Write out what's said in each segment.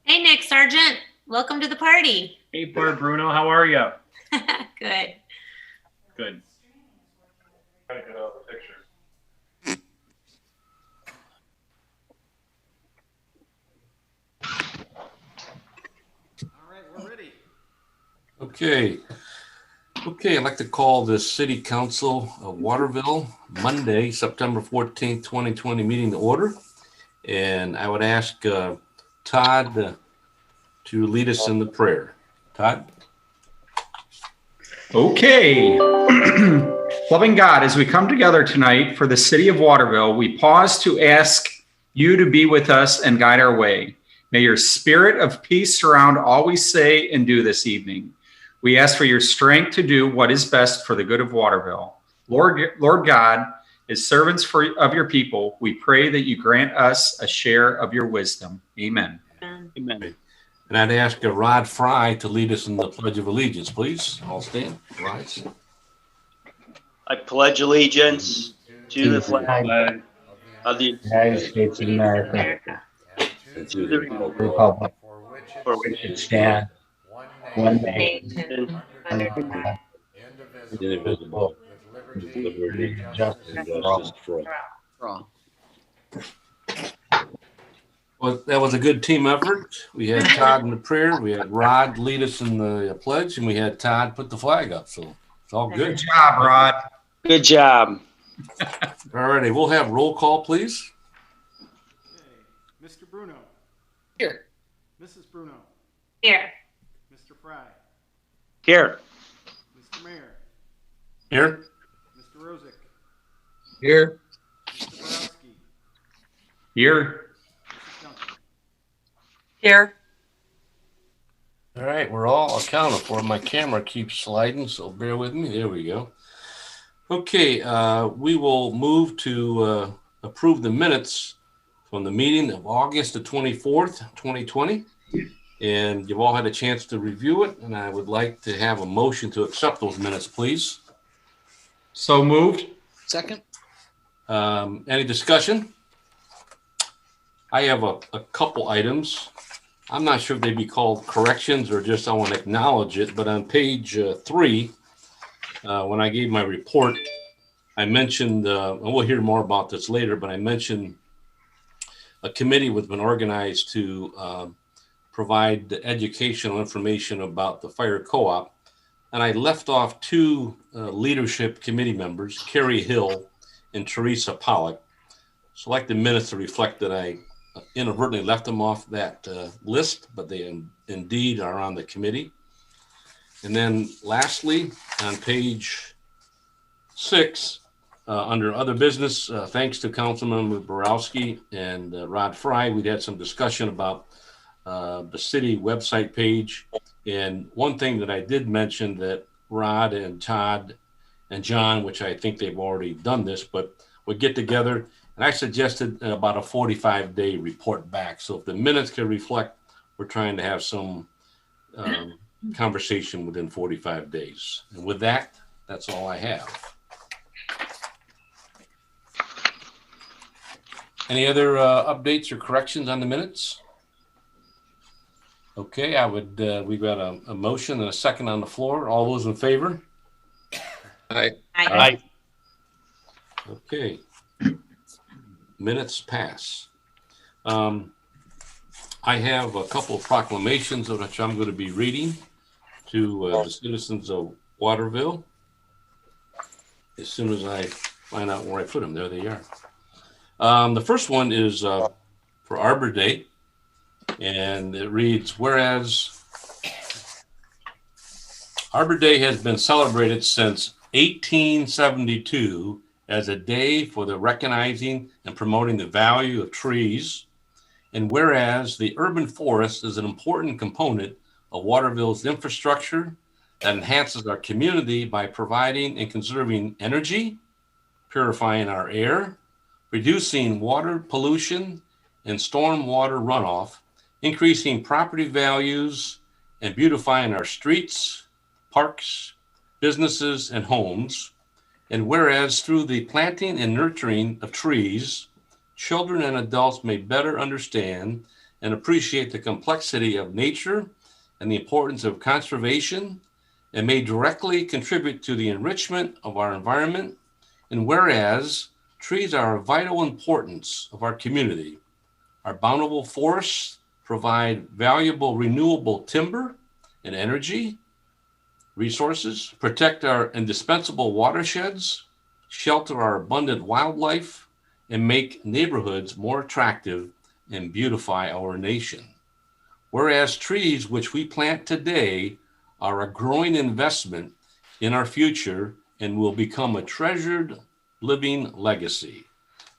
Hey, Nick Sargent. Welcome to the party. Hey, Bart Bruno, how are you? Good. Good. Trying to get all the pictures. All right, we're ready. Okay, I'd like to call the City Council of Waterville Monday, September 14th, 2020 meeting to order. And I would ask Todd to lead us in the prayer. Todd? Okay. Loving God, as we come together tonight for the city of Waterville, we pause to ask you to be with us and guide our way. May your spirit of peace surround all we say and do this evening. We ask for your strength to do what is best for the good of Waterville. Lord God, as servants of your people, we pray that you grant us a share of your wisdom. Amen. Amen. And I'd ask Rod Fry to lead us in the Pledge of Allegiance, please. All stand. Rise. I pledge allegiance to the flag of the United States of America, and to the republic Republic for for which which it stands, one nation, nation under God, indivisible, with liberty and justice for all. Well, that was a good team effort. We had Todd in the prayer, we had Rod lead us in the pledge, and we had Todd put the flag up. So it's all Good good. job, Rod. Good job. All righty, we'll have roll call, please. Okay. Mr. Bruno. Here. Mrs. Bruno. Here. Mr. Fry. Here. Mr. Mayor. Here. Mr. Rosick. Here. Mr. Borowski. Here. Mrs. Duncan. Here. All right, we're all accounted for. My camera keeps sliding, so bear with me. There we go. Okay, we will move to approve the minutes from the meeting of August the 24th, 2020. And you've all had a chance to review it, and I would like to have a motion to accept those minutes, please. So moved. Second. Any discussion? I have a couple items. I'm not sure if they'd be called corrections or just I want to acknowledge it, but on page 3, when I gave my report, I mentioned, and we'll hear more about this later, but I mentioned a committee was been organized to provide the educational information about the fire co-op. And I left off 2 leadership committee members, Carrie Hill and Teresa Pollock. So I'd like the minutes to reflect that I inadvertently left them off that list, but they indeed are on the committee. And then lastly, on page 6, under other business, thanks to Councilmember Borowski and Rod Fry, we'd had some discussion about the city website page. And one thing that I did mention that Rod and Todd and John, which I think they've already done this, but would get together. And I suggested about a 45-day report back. So if the minutes can reflect, we're trying to have some conversation within 45 days. And with that, that's all I have. Any other updates or corrections on the minutes? Okay, I would, we've got a motion and a second on the floor. All those in favor? Aye. Aye. Okay. Minutes pass. I have a couple of proclamations of which I'm going to be reading to the citizens of Waterville. As soon as I find out where I put them, there they are. The first one is for Arbor Day, and it reads, whereas Arbor Day has been celebrated since 1872 as a day for the recognizing and promoting the value of trees. And whereas the urban forest is an important component of Waterville's infrastructure that enhances our community by providing and conserving energy, purifying our air, reducing water pollution and stormwater runoff, increasing property values, and beautifying our streets, parks, businesses, and homes. And whereas through the planting and nurturing of trees, children and adults may better understand and appreciate the complexity of nature and the importance of conservation, and may directly contribute to the enrichment of our environment. And whereas trees are of vital importance of our community, our bountiful forests provide valuable renewable timber and energy resources, protect our indispensable watersheds, shelter our abundant wildlife, and make neighborhoods more attractive and beautify our nation. Whereas trees which we plant today are a growing investment in our future and will become a treasured living legacy.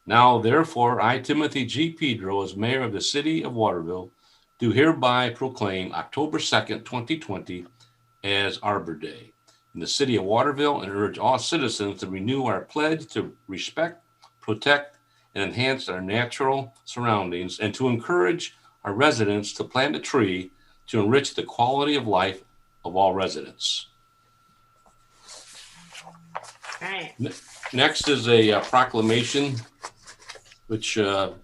Now, therefore, I, Timothy G. Pedro, as mayor of the city of Waterville, do hereby proclaim October 2nd, 2020 as Arbor Day in the city of Waterville, and urge all citizens to renew our pledge to respect, protect, and enhance our natural surroundings, and to encourage our residents to plant a tree to enrich the quality of life of all residents. All right. Next is a proclamation, which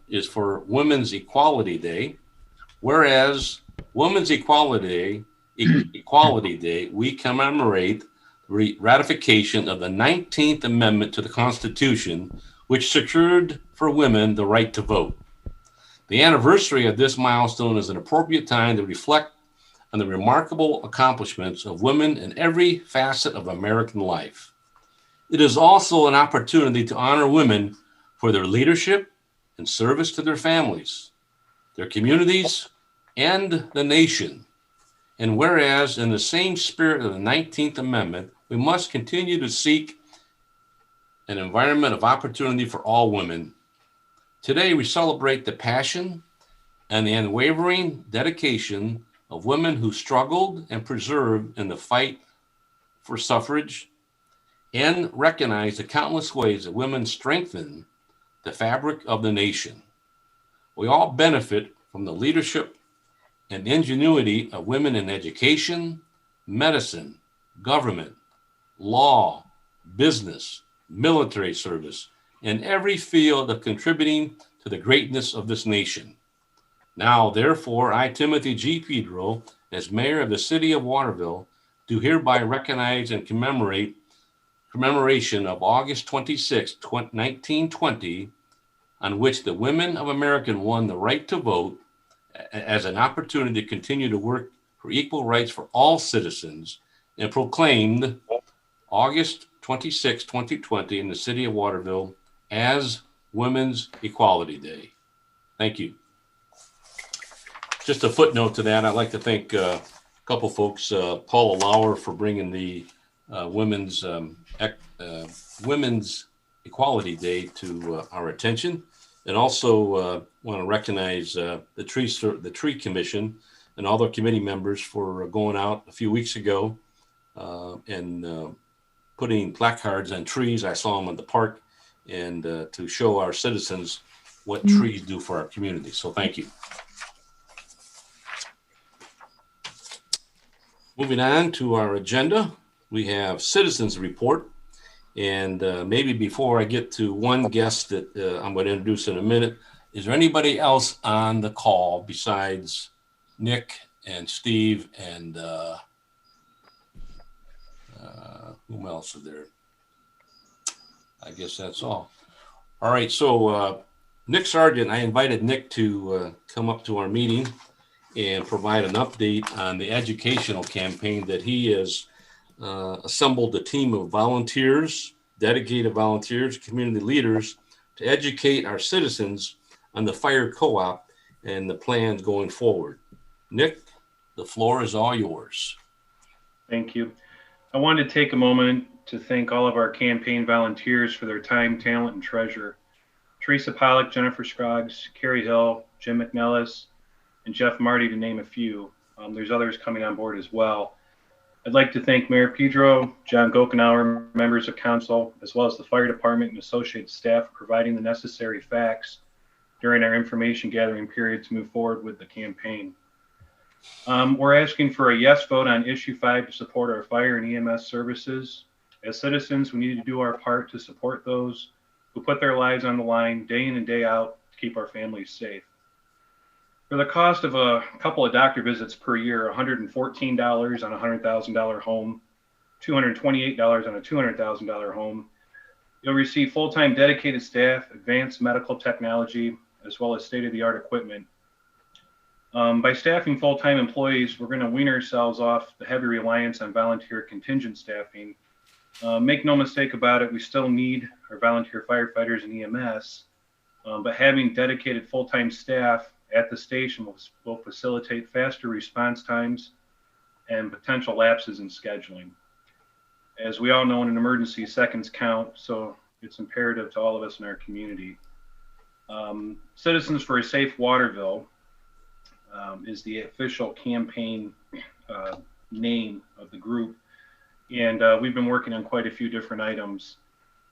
is for Women's Equality Day. Whereas Women's Equality Day, we commemorate ratification of the 19th Amendment to the Constitution, which secured for women the right to vote. The anniversary of this milestone is an appropriate time to reflect on the remarkable accomplishments of women in every facet of American life. It is also an opportunity to honor women for their leadership and service to their families, their communities, and the nation. And whereas in the same spirit of the 19th Amendment, we must continue to seek an environment of opportunity for all women. Today, we celebrate the passion and the unwavering dedication of women who struggled and persevered in the fight for suffrage, and recognize the countless ways that women strengthen the fabric of the nation. We all benefit from the leadership and ingenuity of women in education, medicine, government, law, business, military service, and every field of contributing to the greatness of this nation. Now, therefore, I, Timothy G. Pedro, as mayor of the city of Waterville, do hereby recognize and commemoration of August 26, 1920, on which the women of America won the right to vote, as an opportunity to continue to work for equal rights for all citizens, and proclaimed August 26, 2020 in the city of Waterville as Women's Equality Day. Thank you. Just a footnote to that, I'd like to thank a couple folks, Paula Lauer for bringing the Women's Equality Day to our attention. And also want to recognize the Tree Commission and all their committee members for going out a few weeks ago and putting placards on trees. I saw them in the park, and to show our citizens what trees do for our community. So thank you. Moving on to our agenda, we have citizens report. And maybe before I get to one guest that I'm going to introduce in a minute, is there anybody else on the call besides Nick and Steve and whom else is there? I guess that's all. All right, so Nick Sargent, I invited Nick to come up to our meeting and provide an update on the educational campaign that he has assembled a team of volunteers, dedicated volunteers, community leaders to educate our citizens on the fire co-op and the plans going forward. Nick, the floor is all yours. Thank you. I wanted to take a moment to thank all of our campaign volunteers for their time, talent, and treasure. Teresa Pollock, Jennifer Scroggs, Carrie Hill, Jim McNellis, and Jeff Marty, to name a few. There's others coming on board as well. I'd like to thank Mayor Pedro, John Gokenauer, members of council, as well as the fire department and associate staff for providing the necessary facts during our information gathering period to move forward with the campaign. We're asking for a yes vote on issue 5 to support our fire and EMS services. As citizens, we need to do our part to support those who put their lives on the line day in and day out to keep our families safe. For the cost of a couple of doctor visits per year, $114 on a $100,000 home, $228 on a $200,000 home, you'll receive full-time dedicated staff, advanced medical technology, as well as state-of-the-art equipment. By staffing full-time employees, we're going to wean ourselves off the heavy reliance on volunteer contingent staffing. Make no mistake about it, we still need our volunteer firefighters and EMS, but having dedicated full-time staff at the station will facilitate faster response times and potential lapses in scheduling. As we all know, in an emergency, seconds count, so it's imperative to all of us in our community. Citizens for a Safe Waterville is the official campaign name of the group, and we've been working on quite a few different items.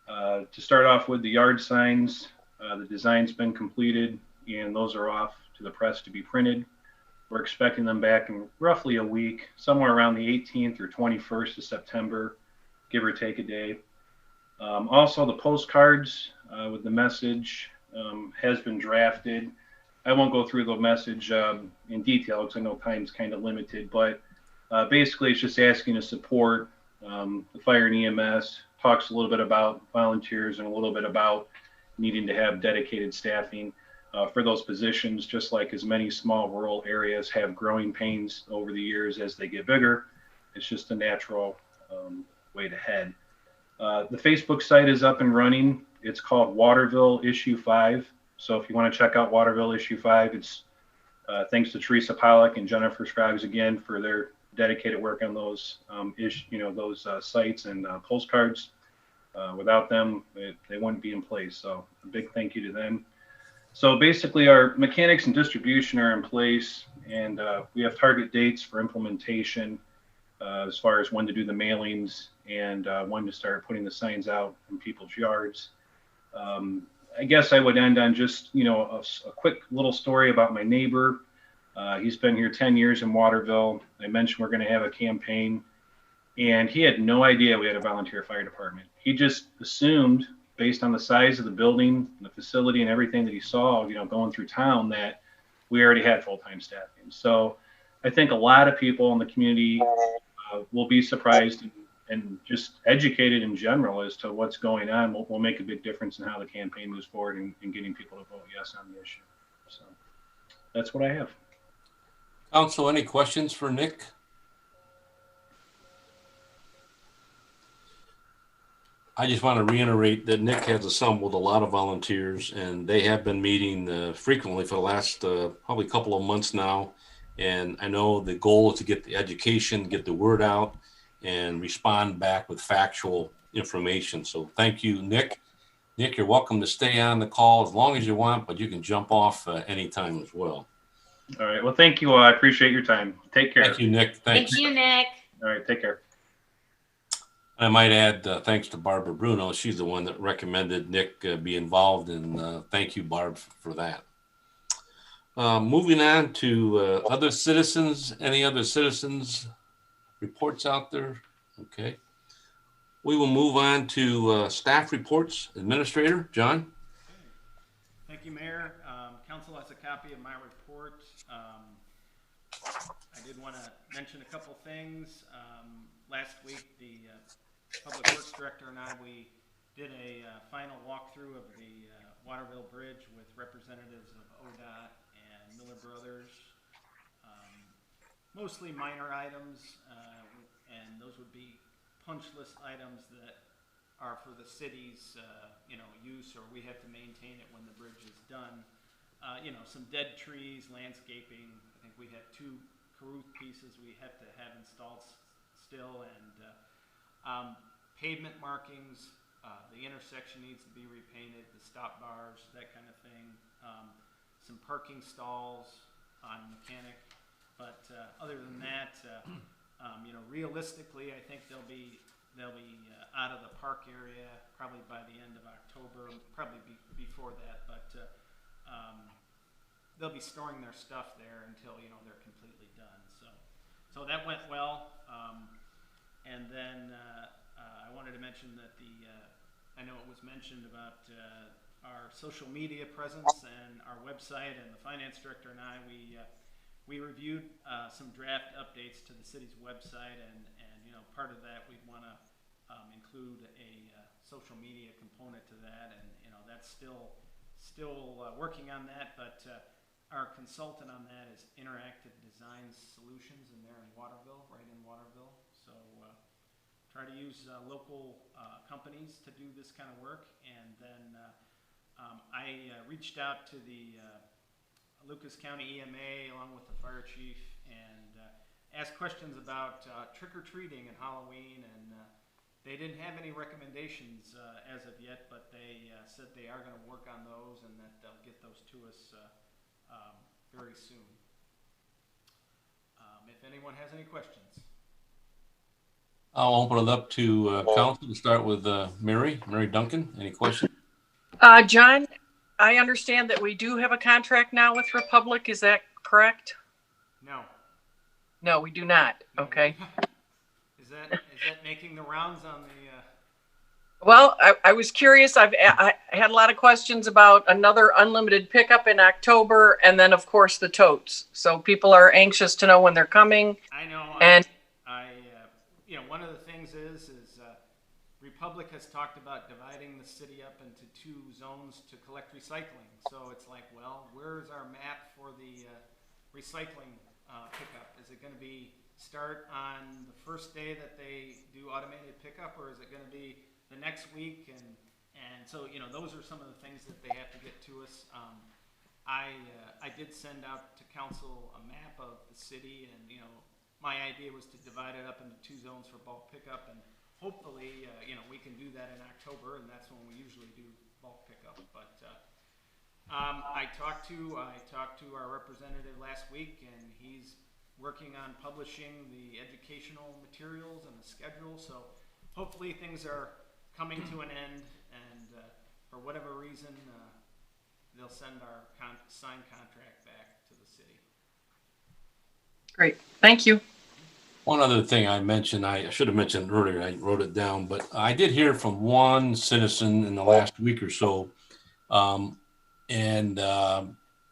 To start off with, the yard signs, the design's been completed, and those are off to the press to be printed. We're expecting them back in roughly a week, somewhere around the 18th or 21st of September, give or take a day. Also, the postcards with the message has been drafted. I won't go through the message in detail because I know time's kind of limited, but basically it's just asking to support the fire and EMS, talks a little bit about volunteers and a little bit about needing to have dedicated staffing for those positions, just like as many small rural areas have growing pains over the years as they get bigger. It's just a natural way to head. The Facebook site is up and running. It's called Waterville Issue 5. So if you want to check out Waterville Issue 5, it's thanks to Teresa Pollock and Jennifer Scroggs again for their dedicated work on those sites and postcards. Without them, they wouldn't be in place. So a big thank you to them. So basically, our mechanics and distribution are in place, and we have target dates for implementation as far as when to do the mailings and when to start putting the signs out in people's yards. I guess I would end on just, a quick little story about my neighbor. He's been here 10 years in Waterville. I mentioned we're going to have a campaign, and he had no idea we had a volunteer fire department. He just assumed, based on the size of the building, the facility, and everything that he saw, going through town, that we already had full-time staffing. So I think a lot of people in the community will be surprised and just educated in general as to what's going on. Will make a big difference in how the campaign moves forward and getting people to vote yes on the issue. So that's what I have. Council, any questions for Nick? I just want to reiterate that Nick has assembled a lot of volunteers, and they have been meeting frequently for the last probably couple of months now. And I know the goal is to get the education, get the word out, and respond back with factual information. So thank you, Nick. Nick, you're welcome to stay on the call as long as you want, but you can jump off anytime as well. All right. Well, thank you all. I appreciate your time. Take care. Thank you, Nick. Thanks. Thank you, Nick. All right. Take care. I might add, thanks to Barbara Bruno. She's the one that recommended Nick be involved, and thank you, Barb, for that. Moving on to other citizens. Any other citizens reports out there? Okay. We will move on to staff reports. Administrator, John? Thank you, Mayor. Council has a copy of my report. I did want to mention a couple things. Last week, the Public Works Director and I, we did a final walkthrough of the Waterville Bridge with representatives of ODOT and Miller Brothers. Mostly minor items, and those would be punch list items that are for the city's use, or we have to maintain it when the bridge is done. Some dead trees, landscaping. I think we had 2 Caruth pieces we have to have installed still, and pavement markings. The intersection needs to be repainted, the stop bars, that kind of thing. Some parking stalls on Mechanic, but other than that, realistically, I think they'll be out of the park area probably by the end of October, probably before that, but they'll be storing their stuff there until they're completely done. So that went well. And then I wanted to mention that I know it was mentioned about our social media presence and our website, and the finance director and I, we reviewed some draft updates to the city's website, and part of that we'd want to include a social media component to that, and that's still working on that, but our consultant on that is Interactive Design Solutions, and they're in Waterville, right in Waterville. So try to use local companies to do this kind of work. And then I reached out to the Lucas County EMA along with the fire chief and asked questions about trick-or-treating and Halloween, and they didn't have any recommendations as of yet, but they said they are going to work on those and that they'll get those to us very soon. If anyone has any questions. I'll open it up to council to start with Mary Duncan. Any questions? John, I understand that we do have a contract now with Republic. Is that correct? No. No, we do not. Okay. Is that making the rounds on the? Well, I was curious. I had a lot of questions about another unlimited pickup in October, and then of course the totes. So people are anxious to know when they're coming. I know. And one of the things is Republic has talked about dividing the city up into 2 zones to collect recycling. So it's like, well, where's our map for the recycling pickup? Is it going to be start on the first day that they do automated pickup, or is it going to be the next week? And so those are some of the things that they have to get to us. I did send out to council a map of the city, and my idea was to divide it up into 2 zones for bulk pickup, and hopefully we can do that in October, and that's when we usually do bulk pickup. But I talked to our representative last week, and he's working on publishing the educational materials and the schedule. So hopefully things are coming to an end, and for whatever reason, they'll send our signed contract back to the city. great. Thank you. One other thing I mentioned, I should have mentioned earlier, I wrote it down, but I did hear from one citizen in the last week or so, and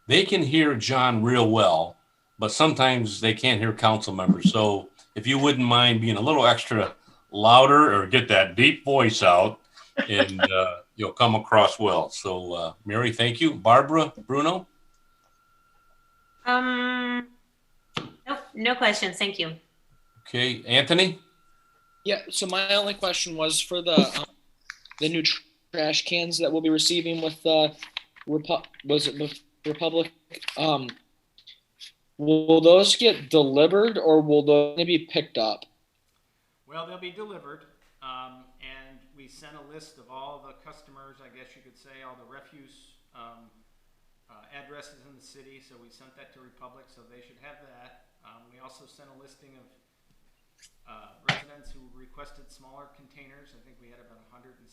they can hear John real well, but sometimes they can't hear council members. So if you wouldn't mind being a little extra louder or get that deep voice out, and you'll come across well. So Mary, thank you. Barbara, Bruno? Nope, no questions. Thank you. Okay, Anthony? Yeah, so my only question was for the new trash cans that we'll be receiving with Republic. Will those get delivered, or will they be picked up? Well, they'll be delivered, and we sent a list of all the customers, I guess you could say, all the refuse addresses in the city. So we sent that to Republic, so they should have that. We also sent a listing of residents who requested smaller containers. I think we had about 162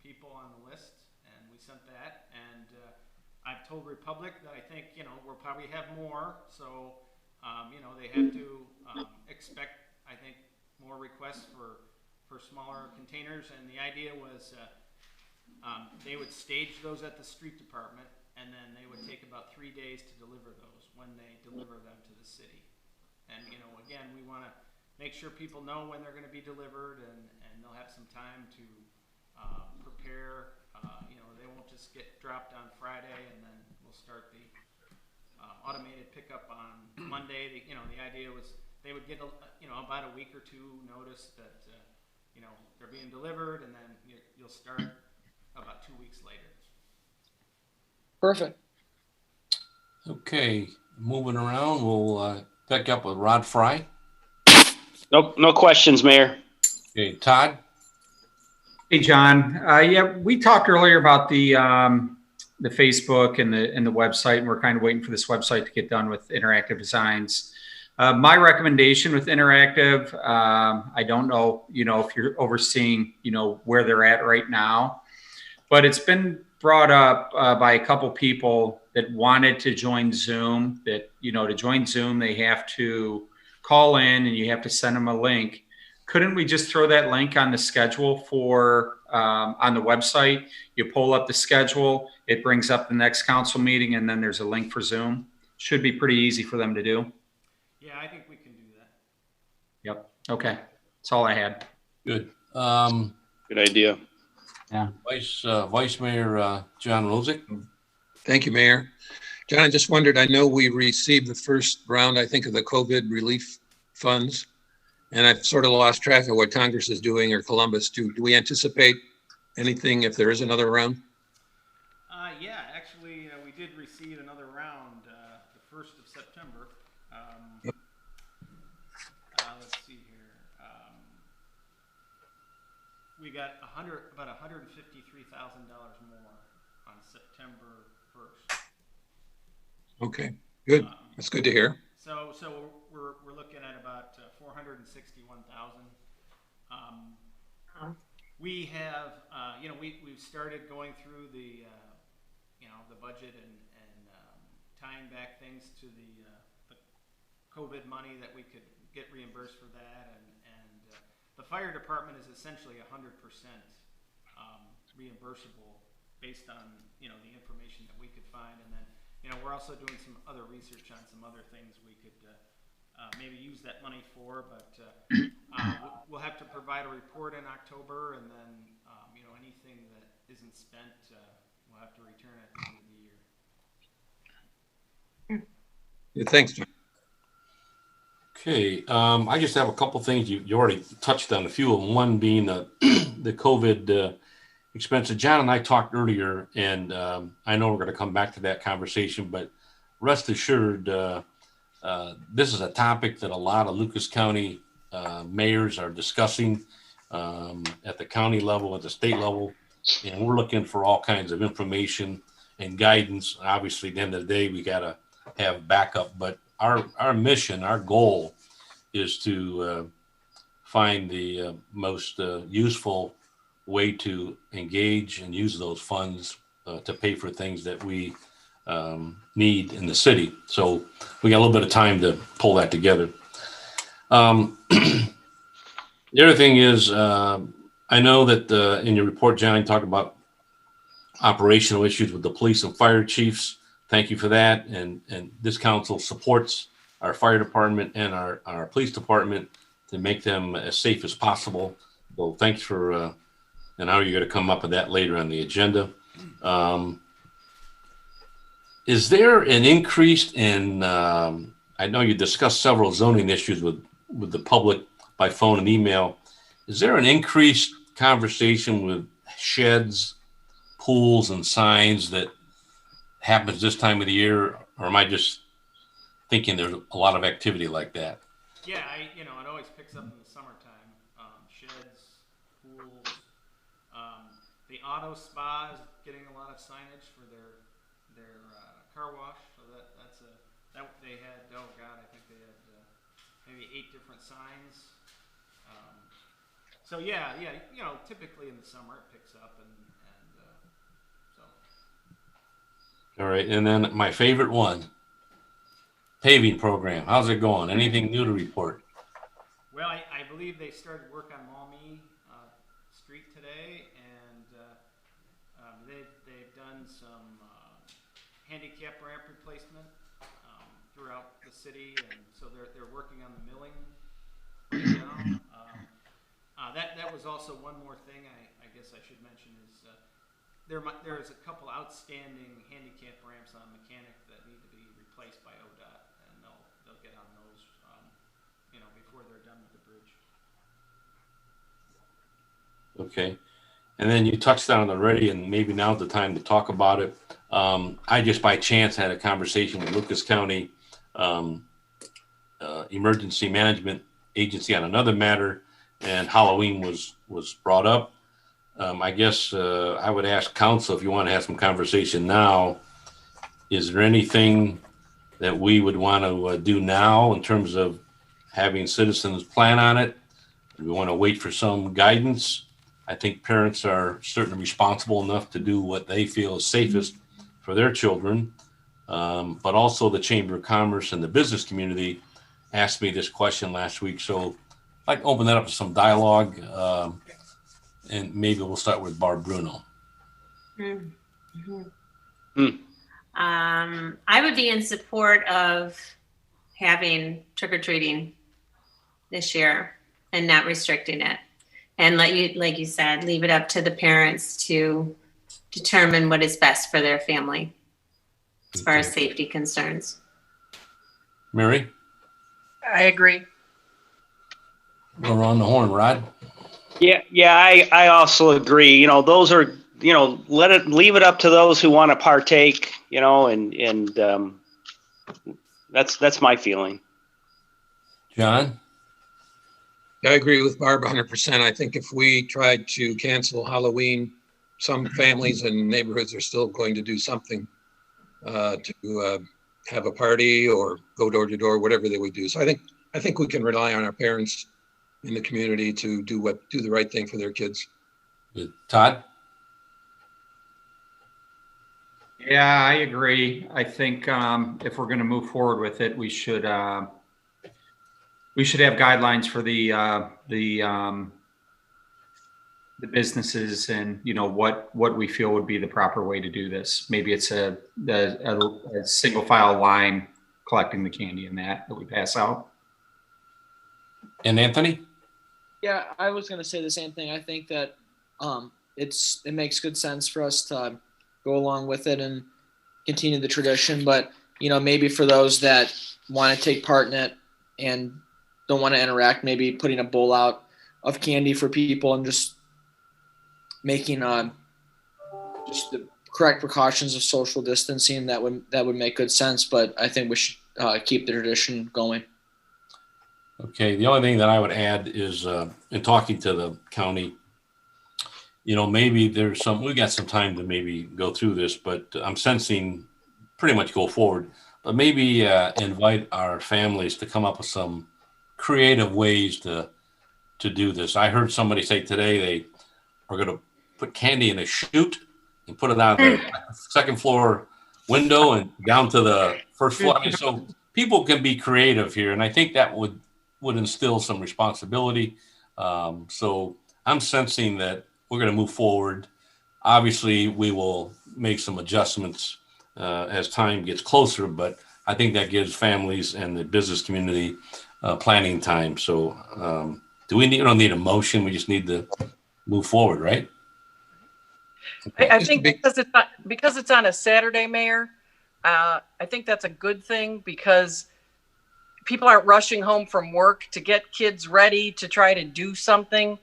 people on the list, and we sent that. And I've told Republic that I think we'll probably have more. So they have to expect, I think, more requests for smaller containers. And the idea was they would stage those at the street department, and then they would take about 3 days to deliver those when they deliver them to the city. And again, we want to make sure people know when they're going to be delivered, and they'll have some time to prepare. They won't just get dropped on Friday, and then we'll start the automated pickup on Monday. The idea was they would get about a week or 2 notice that they're being delivered, and then you'll start about 2 weeks later. Perfect. Okay, moving around, we'll pick up with Rod Fry. Nope, no questions, Mayor. Okay, Todd? Hey, John. Yeah, we talked earlier about the Facebook and the website, and we're kind of waiting for this website to get done with Interactive Designs. My recommendation with Interactive, I don't know, if you're overseeing, where they're at right now, but it's been brought up by a couple people that wanted to join Zoom, that, to join Zoom, they have to call in and you have to send them a link. Couldn't we just throw that link on the schedule for on the website. You pull up the schedule, it brings up the next council meeting, and then there's a link for Zoom. Should be pretty easy for them to do. Yeah, I think we can do that. Yep. Okay. That's all I had. Good. Good idea. Vice Mayor John Rosick. Thank you, Mayor. John, I just wondered, I know we received the first round, I think, of the COVID relief funds, and I've sort of lost track of what Congress is doing or Columbus. Do we anticipate anything if there is another round? Yeah, actually, we did receive another round the 1st of September. Let's see here. We got about $153,000 more on September 1st. Okay, good. That's good to hear. So we're looking at about 461,000. We have we've started going through the the budget and tying back things to the COVID money that we could get reimbursed for that, and the fire department is essentially 100% reimbursable based on the information that we could find, and then we're also doing some other research on some other things we could maybe use that money for, but we'll have to provide a report in October, and then anything that isn't spent we'll have to return at the end of the year. Yeah, thanks, John. Okay, I just have a couple things. You already touched on a few of them. One being the COVID expenses. John and I talked earlier, and I know we're going to come back to that conversation, but rest assured, this is a topic that a lot of Lucas County mayors are discussing at the county level, at the state level, and we're looking for all kinds of information and guidance. Obviously, at the end of the day, we got to have backup, but our mission, our goal is to find the most useful way to engage and use those funds to pay for things that we need in the city. So we got a little bit of time to pull that together. The other thing is, I know that in your report, John, you talked about operational issues with the police and fire chiefs. Thank you for that. And this council supports our fire department and our police department to make them as safe as possible. So thanks for, and how you're going to come up with that later on the agenda. Is there an increase in, I know you discussed several zoning issues with the public by phone and email. Is there an increased conversation with sheds, pools, and signs that happens this time of the year, or am I just thinking there's a lot of activity like that? Yeah, it always picks up in the summertime. Sheds, pools, the auto spa is getting a lot of signage for their car wash. So that they had. Oh God, I think they had maybe 8 different signs. So yeah, typically in the summer it picks up, and so. All right, and then my favorite one, paving program. How's it going? Anything new to report? Well, I believe they started work on Maumee Street today, and they've done some handicap ramp replacement throughout the city, and so they're working on the milling right now. That was also one more thing I guess I should mention is there's a couple outstanding handicap ramps on Mechanic that need to be replaced by ODOT, and they'll get on those before they're done with the bridge. Okay. And then you touched on it already, and maybe now's the time to talk about it. I just by chance had a conversation with Lucas County Emergency Management Agency on another matter, and Halloween was brought up. I guess I would ask council if you want to have some conversation now. Is there anything that we would want to do now in terms of having citizens plan on it? Do we want to wait for some guidance? I think parents are certainly responsible enough to do what they feel is safest for their children. But also the Chamber of Commerce and the business community asked me this question last week. So I'd like to open that up to some dialogue. and maybe we'll start with Barb Bruno. Mm-hmm. Hmm. I would be in support of having trick or treating this year and not restricting it, and like you said, leave it up to the parents to determine what is best for their family as far as safety concerns. Mary? I agree. We're on the horn, Rod. Yeah, I also agree. Those are, leave it up to those who want to partake, and that's my feeling. John? I agree with Barb 100%. I think if we tried to cancel Halloween, some families and neighborhoods are still going to do something to have a party or go door to door, whatever they would do. So I think we can rely on our parents in the community to do the right thing for their kids. Good. Todd? Yeah, I agree. I think if we're going to move forward with it, we should have guidelines for the businesses, and what we feel would be the proper way to do this. Maybe it's a single file line collecting the candy and that we pass out. And Anthony? Yeah, I was going to say the same thing. I think that it makes good sense for us to go along with it and continue the tradition. But, maybe for those that want to take part in it and don't want to interact, maybe putting a bowl out of candy for people and just making just the correct precautions of social distancing, that would make good sense. But I think we should keep the tradition going. Okay, the only thing that I would add is in talking to the county, maybe we got some time to maybe go through this, but I'm sensing pretty much go forward, but maybe invite our families to come up with some creative ways to do this. I heard somebody say today they are going to put candy in a chute and put it out the second floor window and down to the first floor. I mean, so people can be creative here, and I think that would instill some responsibility. So I'm sensing that we're going to move forward. Obviously, we will make some adjustments as time gets closer, but I think that gives families and the business community planning time. So we don't need a motion. We just need to move forward, right? I think because it's on a Saturday, Mayor, I think that's a good thing, because people aren't rushing home from work to get kids ready to try to do something.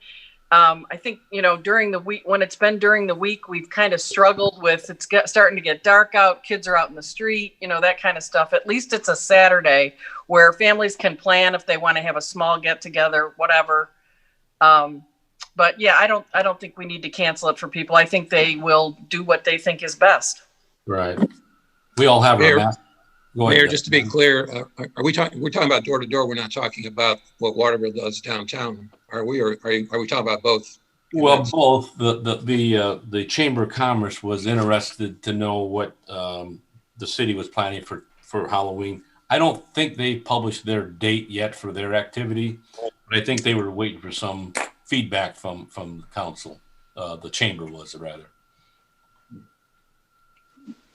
I think, during the week, when it's been during the week, we've kind of struggled with starting to get dark out. Kids are out in the street, that kind of stuff. At least it's a Saturday where families can plan if they want to have a small get together, whatever. But yeah, I don't think we need to cancel it for people. I think they will do what they think is best. Right. We all have our mask. Mayor, just to be clear, we're talking about door to door. We're not talking about what Waterville does downtown. Are we, or are we talking about both? Well, both. The Chamber of Commerce was interested to know what the city was planning for Halloween. I don't think they published their date yet for their activity, but I think they were waiting for some feedback from the council. The chamber was, rather.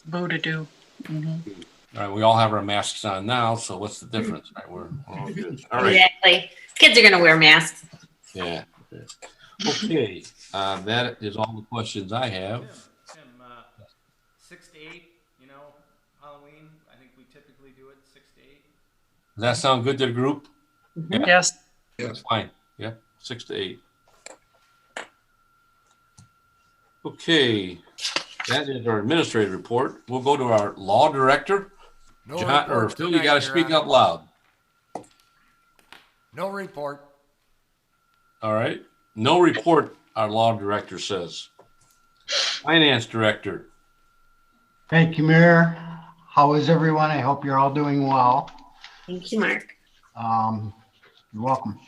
Boo-to-do. Mm-hmm. All right, we all have our masks on now, so what's the difference? All right, we're all good. All right. Exactly. Kids are going to wear masks. Yeah. Okay. That is all the questions I have. Tim, 6 to 8, Halloween, I think we typically do it 6 to 8. Does that sound good to the group? Yeah. Yes. That's fine. Yeah, 6 to 8. Okay. That is our administrative report. We'll go to our law director. John, or Phil, you got to speak up loud. No report. All right. No report, our law director says. Finance director. Thank you, Mayor. How is everyone? I hope you're all doing well. Thank you, Mark. You're welcome.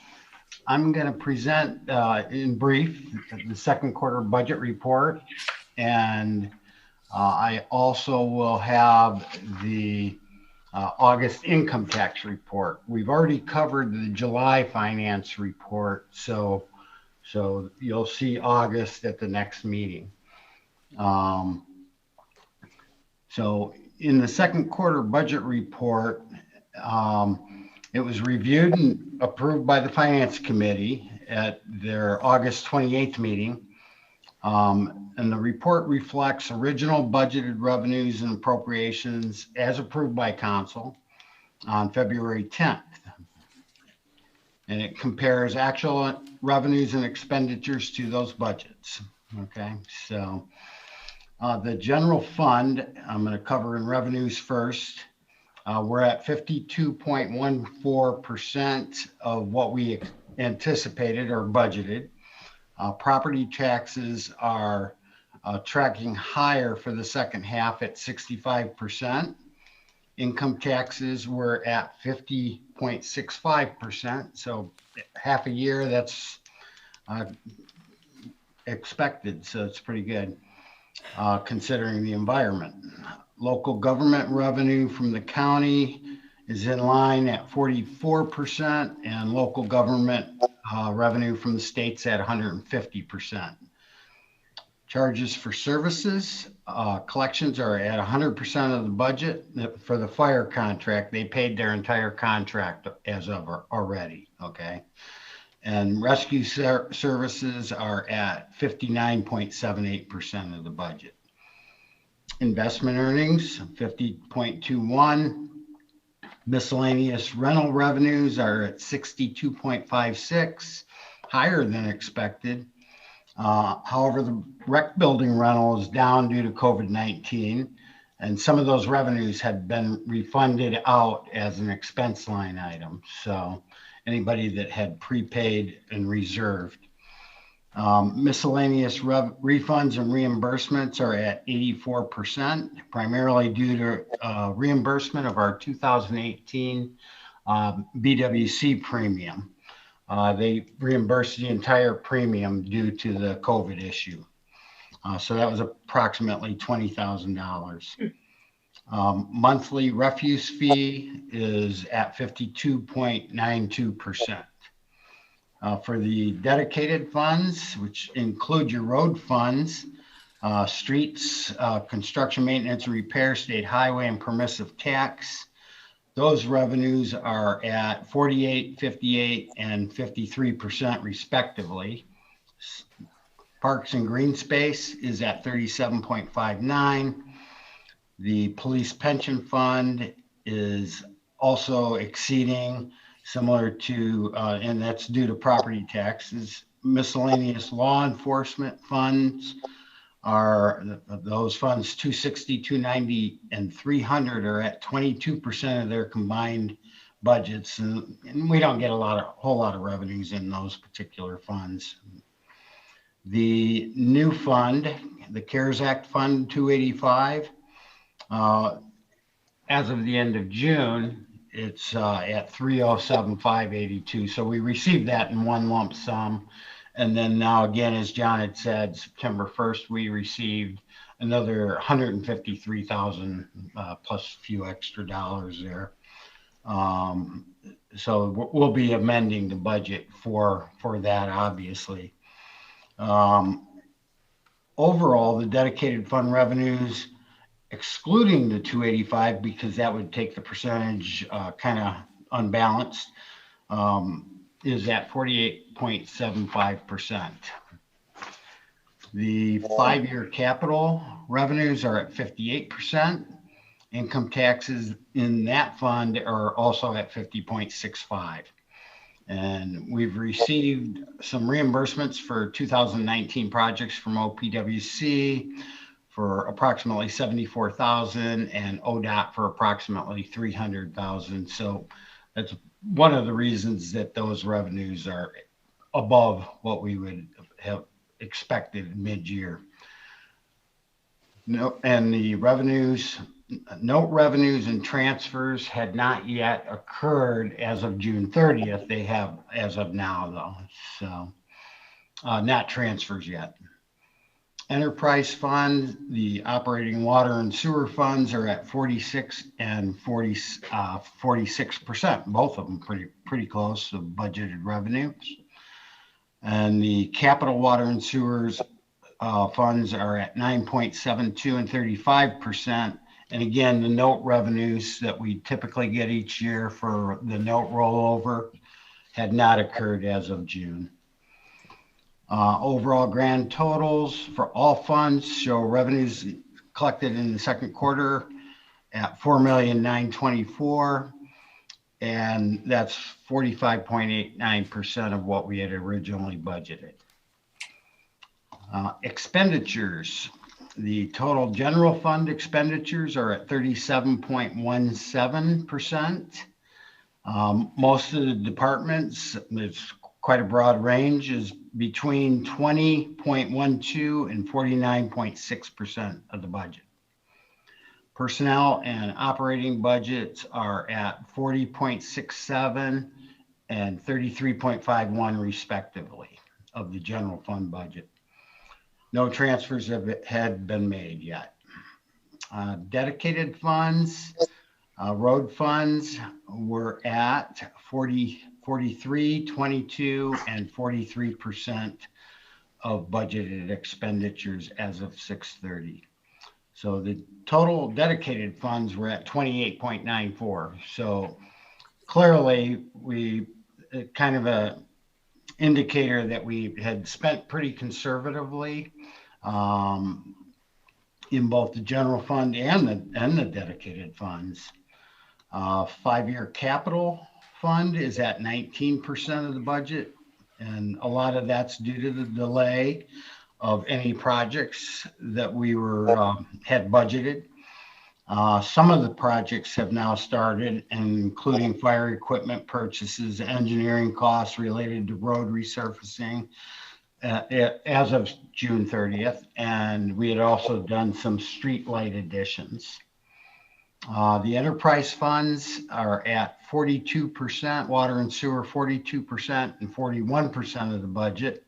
I'm going to present in brief the second quarter budget report, and I also will have the August income tax report. We've already covered the July finance report, so So you'll see August at the next meeting. So in the second quarter budget report, it was reviewed and approved by the Finance Committee at their August 28th meeting. And the report reflects original budgeted revenues and appropriations as approved by Council on February 10th. And it compares actual revenues and expenditures to those budgets. Okay, so the general fund, I'm going to cover in revenues first. We're at 52.14% of what we anticipated or budgeted. Property taxes are tracking higher for the second half at 65%. Income taxes were at 50.65%. So half a year, that's expected. So it's pretty good considering the environment. Local government revenue from the county is in line at 44%, and local government revenue from the state's at 150%. Charges for services, collections are at 100% of the budget. For the fire contract, they paid their entire contract as of already, okay? And rescue services are at 59.78% of the budget. Investment earnings, 50.21. Miscellaneous rental revenues are at 62.56, higher than expected. However, the rec building rental is down due to COVID-19, and some of those revenues had been refunded out as an expense line item. So anybody that had prepaid and reserved. Miscellaneous refunds and reimbursements are at 84%, primarily due to reimbursement of our 2018 BWC premium. They reimbursed the entire premium due to the COVID issue. So that was approximately $20,000. Monthly refuse fee is at 52.92%. For the dedicated funds, which include your road funds, streets, construction, maintenance, and repair, state highway, and permissive tax, those revenues are at 48, 58, and 53% respectively. Parks and green space is at 37.59. The police pension fund is also exceeding, similar to, and that's due to property taxes. Miscellaneous law enforcement funds are, those funds 260, 290, and 300 are at 22% of their combined budgets. And we don't get whole lot of revenues in those particular funds. The new fund, the CARES Act Fund 285, as of the end of June, it's at 307,582. So we received that in one lump sum. And then now again, as John had said, September 1st, we received another 153,000 plus a few extra dollars there. So we'll be amending the budget for that, obviously. Overall, the dedicated fund revenues, excluding the 285, because that would take the percentage kind of unbalanced, is at 48.75%. The 5-year capital revenues are at 58%. Income taxes in that fund are also at 50.65. And we've received some reimbursements for 2019 projects from OPWC for approximately 74,000 and ODOT for approximately 300,000. So that's one of the reasons that those revenues are above what we would have expected mid-year. No, and the revenues, note revenues and transfers had not yet occurred as of June 30th. They have as of now, though. So not transfers yet. Enterprise fund, the operating water and sewer funds are at 46 and 46%, both of them pretty close to budgeted revenues. And the capital water and sewers funds are at 9.72 and 35%. And again, the note revenues that we typically get each year for the note rollover had not occurred as of June. Overall grand totals for all funds show revenues collected in the second quarter at $4,924,000, and that's 45.89% of what we had originally budgeted. Expenditures. The total general fund expenditures are at 37.17%. Most of the departments, it's quite a broad range, is between 20.12 and 49.6% of the budget. Personnel and operating budgets are at 40.67 and 33.51 respectively of the general fund budget. No transfers had been made yet. Dedicated funds, road funds were at 43, 22, and 43% of budgeted expenditures as of 6/30. So the total dedicated funds were at 28.94. So clearly we kind of a indicator that we had spent pretty conservatively in both the general fund and the dedicated funds. 5-year capital fund is at 19% of the budget, and a lot of that's due to the delay of any projects that we had budgeted. Some of the projects have now started, including fire equipment purchases, engineering costs related to road resurfacing as of June 30th. And we had also done some street light additions. The enterprise funds are at 42%, water and sewer 42% and 41% of the budget.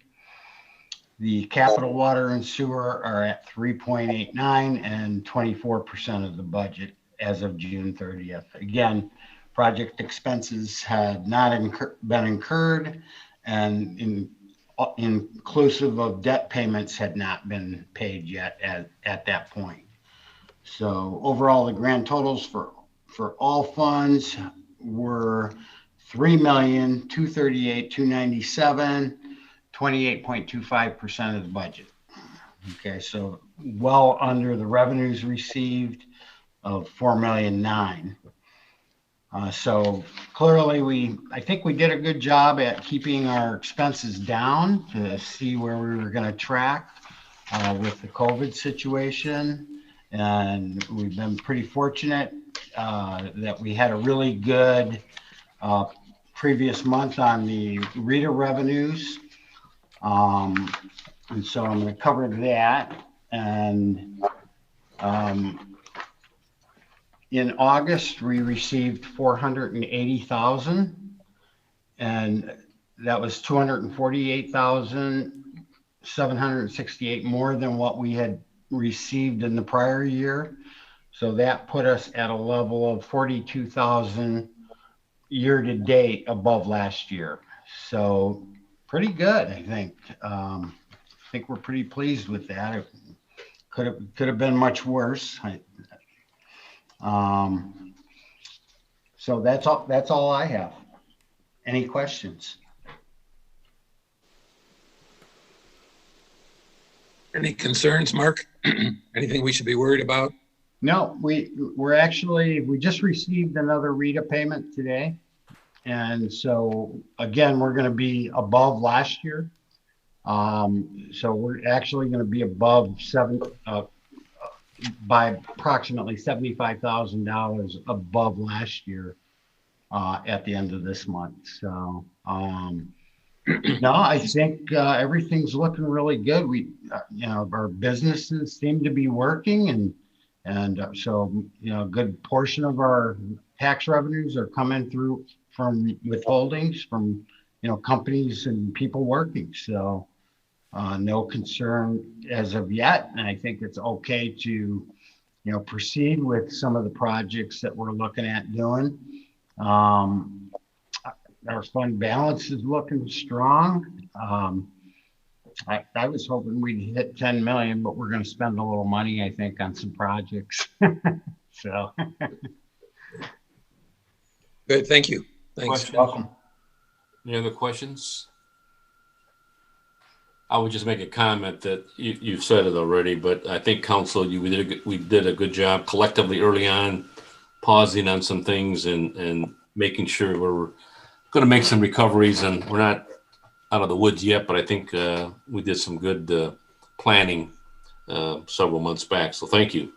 The capital water and sewer are at 3.89 and 24% of the budget as of June 30th. Again, project expenses had not been incurred, and inclusive of debt payments had not been paid yet at that point. So overall, the grand totals for all funds were $3,238,297. 28.25% of the budget. Okay, so well under the revenues received of $4,000,009. So clearly I think we did a good job at keeping our expenses down to see where we were going to track with the COVID situation. And we've been pretty fortunate that we had a really good previous month on the RETA revenues. And so I'm going to cover that. And in August, we received $480,000, and that was $248,768 more than what we had received in the prior year. So that put us at a level of $42,000 year to date above last year. So pretty good, I think. I think we're pretty pleased with that. It could have been much worse. So that's all I have. Any questions? Any concerns, Mark? Anything we should be worried about? No, we just received another RETA payment today. And so again, we're going to be above last year. So we're actually going to be above by approximately $75,000 above last year at the end of this month. So no, I think everything's looking really good. Our businesses seem to be working, and so a good portion of our tax revenues are coming through from withholdings from companies and people working. So no concern as of yet, and I think it's okay to proceed with some of the projects that we're looking at doing. our fund balance is looking strong. I was hoping we'd hit 10 million, but we're going to spend a little money, I think, on some projects. So, Good, thank you. Thanks. Questions? welcome. Any other questions? I would just make a comment that you've said it already, but I think council, we did a good job collectively early on, pausing on some things and making sure we're going to make some recoveries, and we're not out of the woods yet, but I think we did some good planning several months back. So thank you.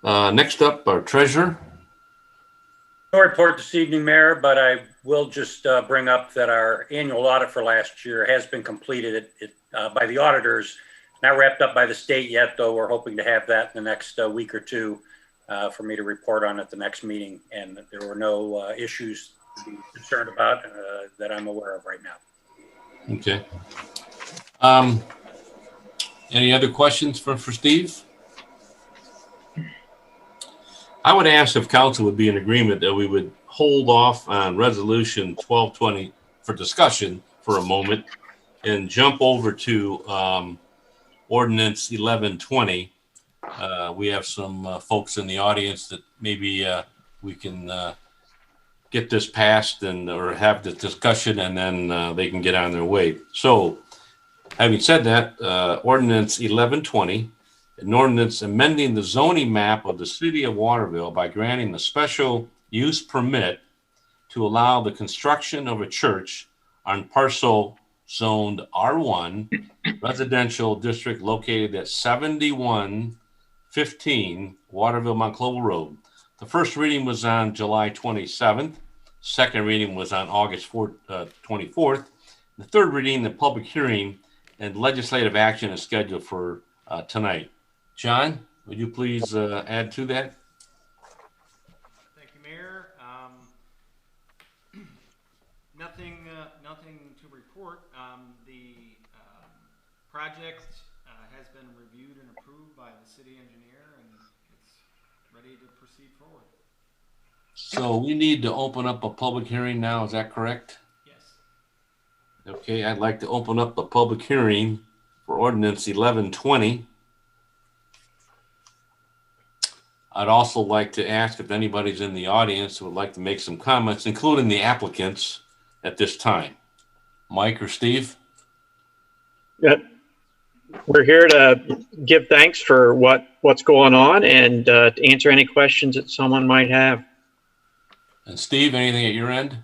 Next up, our treasurer. No report this evening, Mayor, but I will just bring up that our annual audit for last year has been completed by the auditors. Not wrapped up by the state yet, though we're hoping to have that in the next week or two for me to report on at the next meeting. And there were no issues to be concerned about that I'm aware of right now. Okay. Any other questions for Steve? I would ask if council would be in agreement that we would hold off on resolution 1220 for discussion for a moment and jump over to ordinance 1120. We have some folks in the audience that maybe we can get this passed or have the discussion, and then they can get on their way. So having said that, ordinance 1120, an ordinance amending the zoning map of the city of Waterville by granting a special use permit to allow the construction of a church on parcel zoned R1 residential district located at 7115 Waterville Monclova Road. The first reading was on July 27th. Second reading was on August 24th. The third reading, the public hearing and legislative action is scheduled for tonight. John, would you please add to that? Thank you, Mayor. Nothing to report. The project has been reviewed and approved by the city engineer, and it's ready to proceed forward. So we need to open up a public hearing now, is that correct? Yes. Okay, I'd like to open up the public hearing for ordinance 1120. I'd also like to ask if anybody's in the audience who would like to make some comments, including the applicants at this time. Mike or Steve? Yeah. We're here to give thanks for what's going on and to answer any questions that someone might have. And Steve, anything at your end?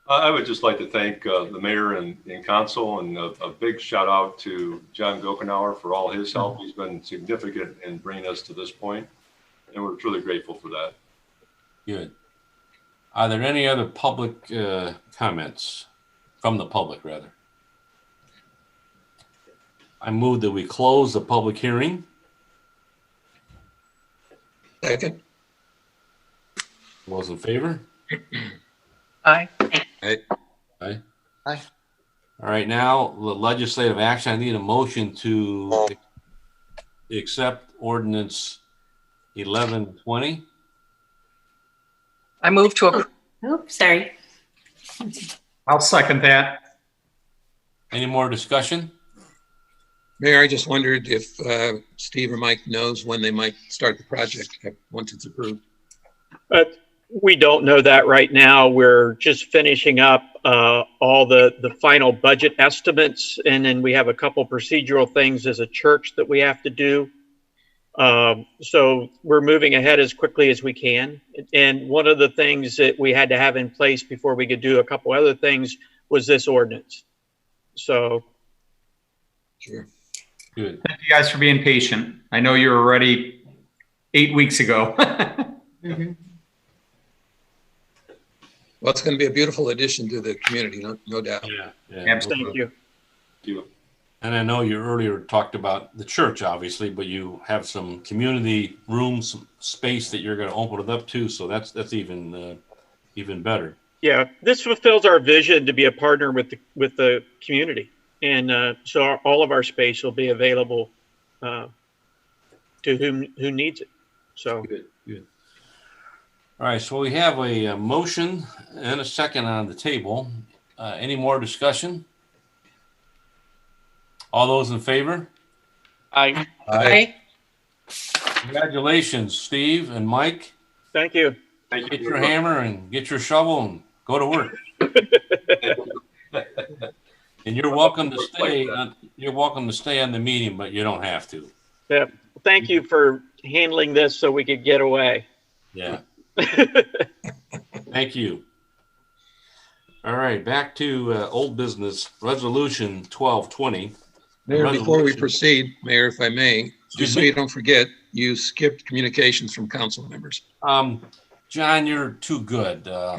I would just like to thank the mayor and council, and a big shout out to John Gokenauer for all his help. He's been significant in bringing us to this point, and we're truly grateful for that. Good. Are there any other public comments from the public, rather? I move that we close the public hearing. Second. Those in favor? Aye. Aye. Aye. Aye. All right, now the legislative action. I need a motion to accept ordinance 1120. I move to approve. Oops, sorry. I'll second that. Any more discussion? Mayor, I just wondered if Steve or Mike knows when they might start the project once it's approved. But we don't know that right now. We're just finishing up all the final budget estimates, and then we have a couple procedural things as a church that we have to do. So we're moving ahead as quickly as we can. And one of the things that we had to have in place before we could do a couple other things was this ordinance. So. Sure. Good. Thank you guys for being patient. I know you were ready 8 weeks ago. Mm-hmm. Well, it's going to be a beautiful addition to the community, no doubt. Yeah. Absolutely. Thank you. Thank you. And I know you earlier talked about the church, obviously, but you have some community rooms, some space that you're going to open it up to. So that's even better. Yeah, this fulfills our vision to be a partner with the community. And so all of our space will be available to who needs it. So Good. All right, so we have a motion and a second on the table. Any more discussion? All those in favor? Aye. Aye. Congratulations, Steve and Mike. Thank you. Get your hammer and get your shovel and go to work. And you're welcome to stay. You're welcome to stay on the meeting, but you don't have to. Yeah. Thank you for handling this so we could get away. Yeah. Thank you. All right, back to old business. Resolution 1220. Mayor, before we proceed, Mayor, if I may, just so you don't forget, you skipped communications from council members. John, you're too good. I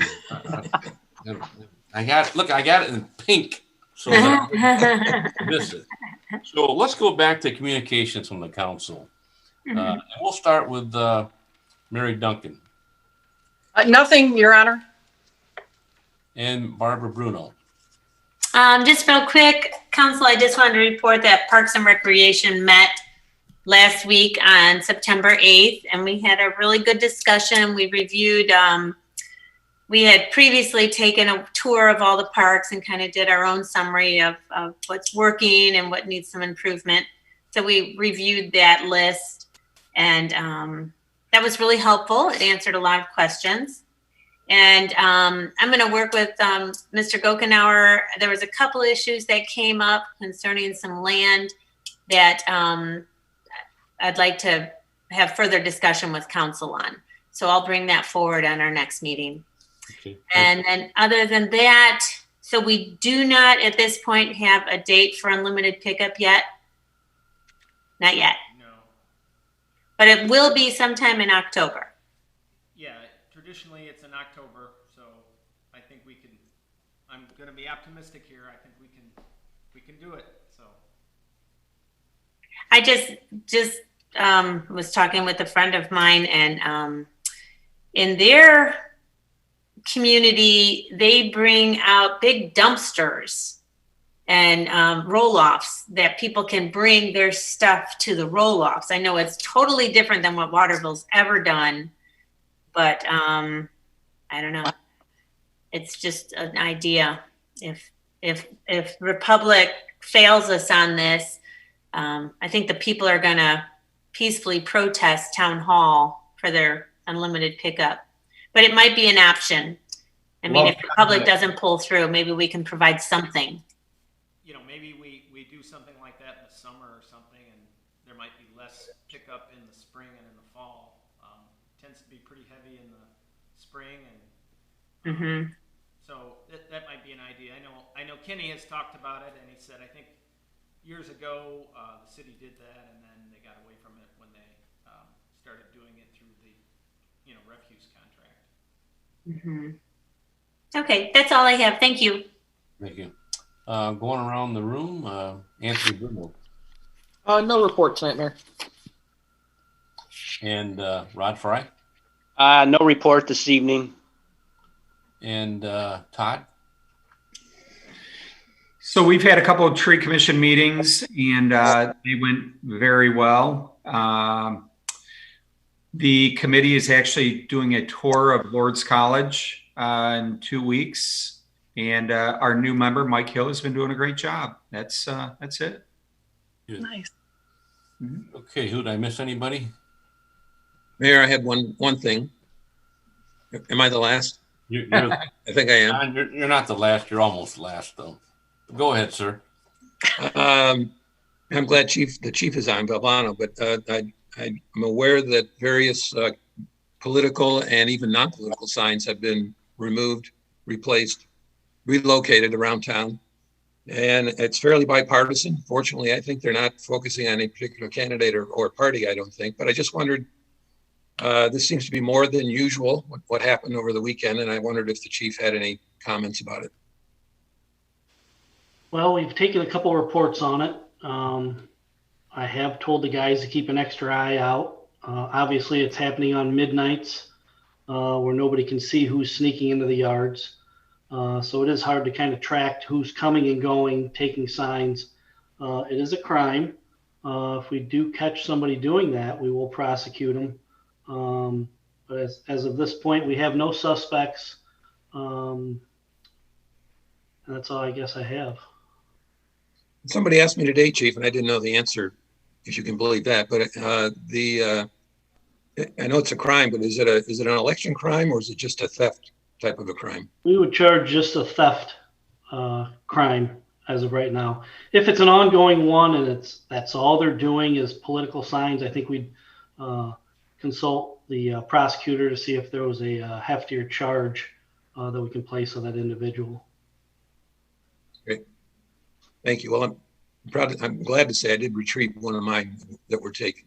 got it in pink, so that I miss it. So let's go back to communications from the council. And we'll start with Mary Duncan Nothing, Your Honor. and Barbara Bruno. Just real quick, Council, I just wanted to report that Parks and Recreation met last week on September 8th, and we had a really good discussion. We reviewed, we had previously taken a tour of all the parks and kind of did our own summary of what's working and what needs some improvement. So we reviewed that list, and that was really helpful. It answered a lot of questions. And I'm going to work with Mr. Gokenauer. There was a couple issues that came up concerning some land that I'd like to have further discussion with council on. So I'll bring that forward on our next meeting. Okay. And then other than that, so we do not at this point have a date for unlimited pickup yet. Not yet. No. But it will be sometime in October. Yeah, traditionally it's in October, so I think we can, I'm gonna be optimistic here. I think we can do it, so. I just was talking with a friend of mine, and in their community, they bring out big dumpsters and roll-offs that people can bring their stuff to the roll-offs. I know it's totally different than what Waterville's ever done, but I don't know. It's just an idea. If Republic fails us on this, I think the people are going to peacefully protest town hall for their unlimited pickup. But it might be an option. I mean, if Republic doesn't pull through, maybe we can provide something. You know, maybe we do something like that in the summer or something, and there might be less pickup in the spring and in the fall. Tends to be pretty heavy in the spring, and so that might be an idea. I know Kenny has talked about it, and he said I think years ago the city did that, and then they got away from it when they started doing it through the refuse contract. Okay, that's all I have. Thank you. Thank you. Going around the room, Anthony Bruno. No report tonight, Mayor. And Rod Fry. No report this evening. And Todd. So we've had a couple of tree commission meetings, and they went very well. The committee is actually doing a tour of Lord's College in 2 weeks, and our new member Mike Hill has been doing a great job. That's it. Good. Nice. Okay, who did I miss? Anybody? Mayor, I had one thing. Am I the last? I think I am. You're not the last. You're almost last, though. Go ahead, sir. I'm glad the chief is on, Valvano, but I'm aware that various political and even non-political signs have been removed, replaced, relocated around town. And it's fairly bipartisan. Fortunately, I think they're not focusing on any particular candidate or party, I don't think. But I just wondered, this seems to be more than usual, what happened over the weekend. And I wondered if the chief had any comments about it. Well, we've taken a couple reports on it. I have told the guys to keep an extra eye out. Obviously, it's happening on midnights where nobody can see who's sneaking into the yards. So it is hard to kind of track who's coming and going, taking signs. It is a crime. If we do catch somebody doing that, we will prosecute them. But as of this point, we have no suspects. And that's all I guess I have. Somebody asked me today, Chief, and I didn't know the answer, if you can believe that. But I know it's a crime, but is it an election crime, or is it just a theft type of a crime? We would charge just a theft crime as of right now. If it's an ongoing one and that's all they're doing is political signs, I think we'd consult the prosecutor to see if there was a heftier charge that we can place on that individual. Great. Thank you. Well, I'm glad to say I did retrieve one of mine that were taken.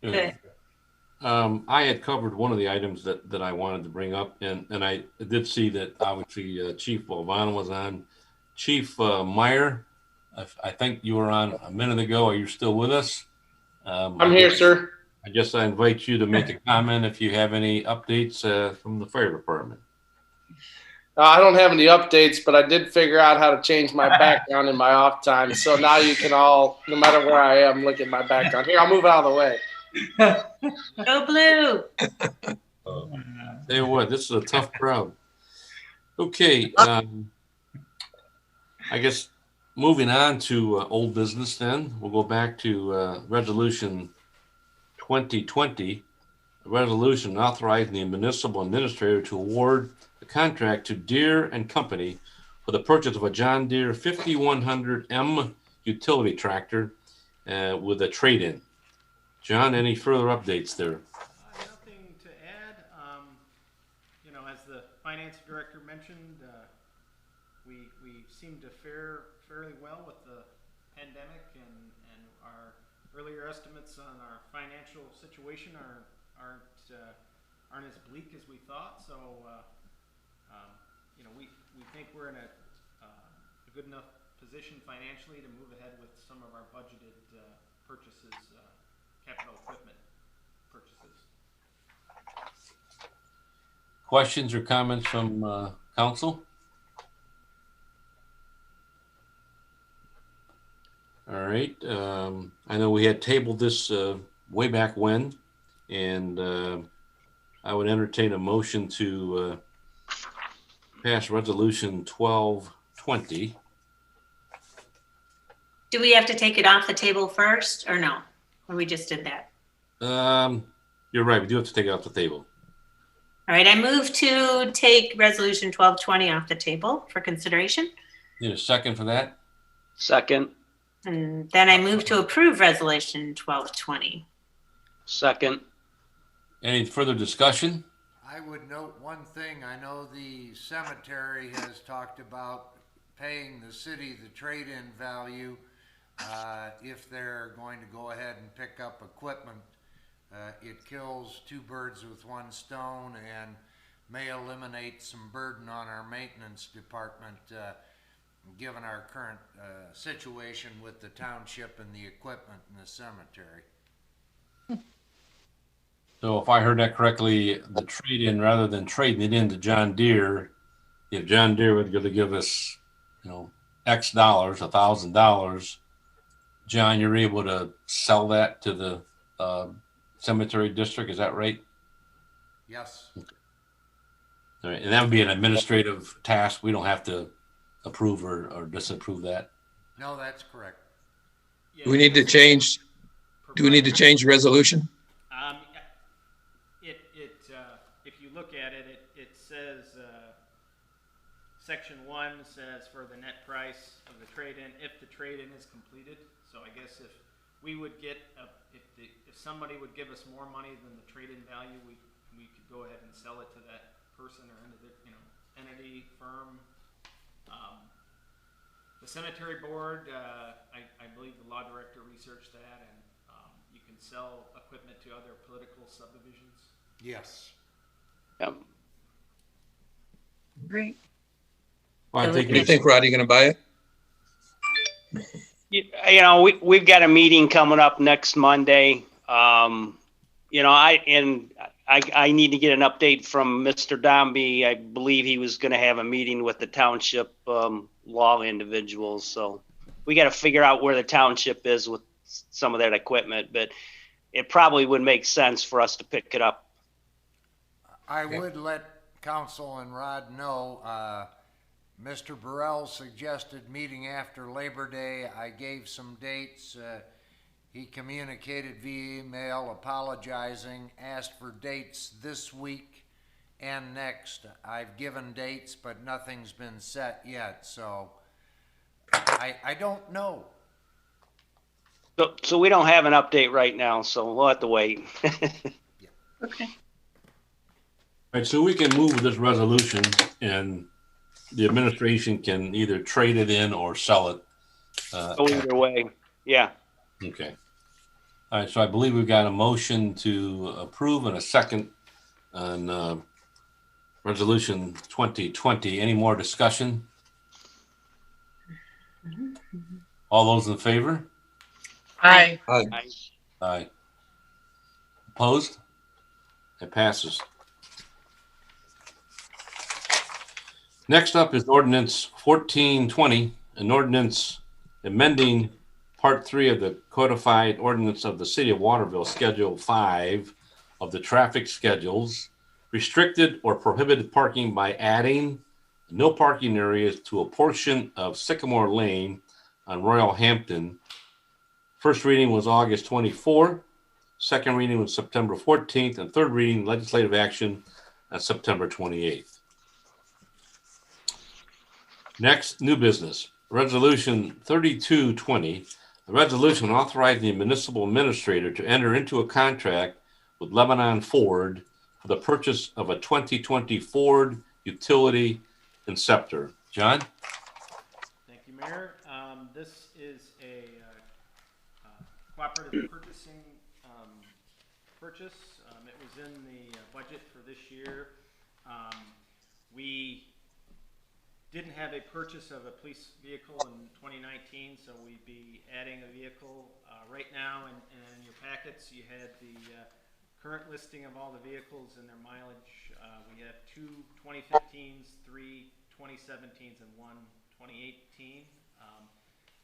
Good. I had covered one of the items that I wanted to bring up, and I did see that obviously Chief Bovano was on. Chief Meyer, I think you were on a minute ago. Are you still with us? I'm here, sir. I guess I invite you to make a comment if you have any updates from the fire department. I don't have any updates, but I did figure out how to change my background in my off time. So now you can all, no matter where I am, look at my background. Here, I'll move out of the way. Go blue. Tell you what, this is a tough crowd. Okay, I guess moving on to old business then, we'll go back to Resolution 2020, a resolution authorizing the municipal administrator to award the contract to Deere and Company for the purchase of a John Deere 5100M utility tractor with a trade-in. John, any further updates there? Nothing to add. As the finance director mentioned, we seem to fare fairly well with the pandemic, and our earlier estimates on our financial situation aren't as bleak as we thought. So, we think we're in a good enough position financially to move ahead with some of our budgeted purchases. Capital equipment purchases. Questions or comments from council? All right. I know we had tabled this way back when, and I would entertain a motion to pass Resolution 1220. Do we have to take it off the table first or no? Or we just did that? You're right. We do have to take it off the table. All right. I move to take Resolution 1220 off the table for consideration. Need a second for that? Second. And then I move to approve Resolution 1220. Second. Any further discussion? I would note one thing. I know the cemetery has talked about paying the city the trade-in value if they're going to go ahead and pick up equipment. It kills two birds with one stone and may eliminate some burden on our maintenance department given our current situation with the township and the equipment in the cemetery. So if I heard that correctly, the trade-in, rather than trading it into John Deere, if John Deere would going to give us, X dollars, $1,000, John, you're able to sell that to the cemetery district. Is that right? Yes. All right. And that would be an administrative task. We don't have to approve or disapprove that. No, that's correct. Do we need to change the resolution? If you look at it, it says Section 1 says for the net price of the trade-in, if the trade-in is completed. So I guess if we would get if somebody would give us more money than the trade-in value, we could go ahead and sell it to that person or entity, firm. The cemetery board, I believe the law director researched that, and you can sell equipment to other political subdivisions. Yes. Yep. Great. Well, Do you think, Roddy, going to buy it? We've got a meeting coming up next Monday. I need to get an update from Mr. Dombey. I believe he was going to have a meeting with the township law individuals. So we got to figure out where the township is with some of that equipment. But it probably would make sense for us to pick it up. I would let council and Rod know, Mr. Burrell suggested meeting after Labor Day. I gave some dates. He communicated via email apologizing, asked for dates this week and next. I've given dates, but nothing's been set yet, so I don't know. So we don't have an update right now, so we'll have to wait. Okay. All right, so we can move with this resolution and the administration can either trade it in or sell it. Go either way. Yeah. Okay. All right, so I believe we've got a motion to approve and a second on resolution 2020. Any more discussion? All those in favor? Aye. Aye. Aye. Opposed? It passes. Next up is ordinance 1420, an ordinance amending Part 3 of the codified ordinance of the City of Waterville, Schedule 5 of the traffic schedules, restricted or prohibited parking by adding no parking areas to a portion of Sycamore Lane on Royal Hampton. First reading was August 24, second reading was September 14th, and third reading legislative action on September 28th. Next, new business. Resolution 3220, a resolution authorizing the municipal administrator to enter into a contract with Lebanon Ford for the purchase of a 2020 Ford Utility Inceptor. John? Thank you, Mayor. This is a cooperative purchasing purchase. It was in the budget for this year. We didn't have a purchase of a police vehicle in 2019, so we'd be adding a vehicle right now. And in your packets, you had the current listing of all the vehicles and their mileage. We have 2 2015s, 3 2017s, and 1 2018.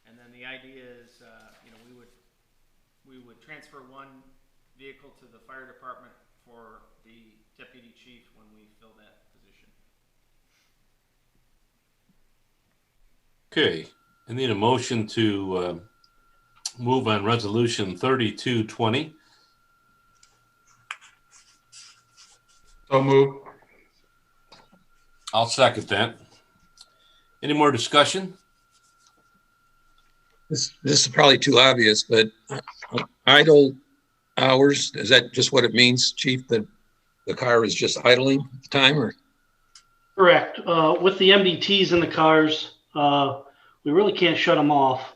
And then the idea is, we would transfer one vehicle to the fire department for the deputy chief when we fill that position. Okay, I need a motion to move on resolution 3220. So move. I'll second that. Any more discussion? This is probably too obvious, but idle hours, is that just what it means, Chief, that the car is just idling at the time, or? Correct. With the MDTs in the cars, we really can't shut them off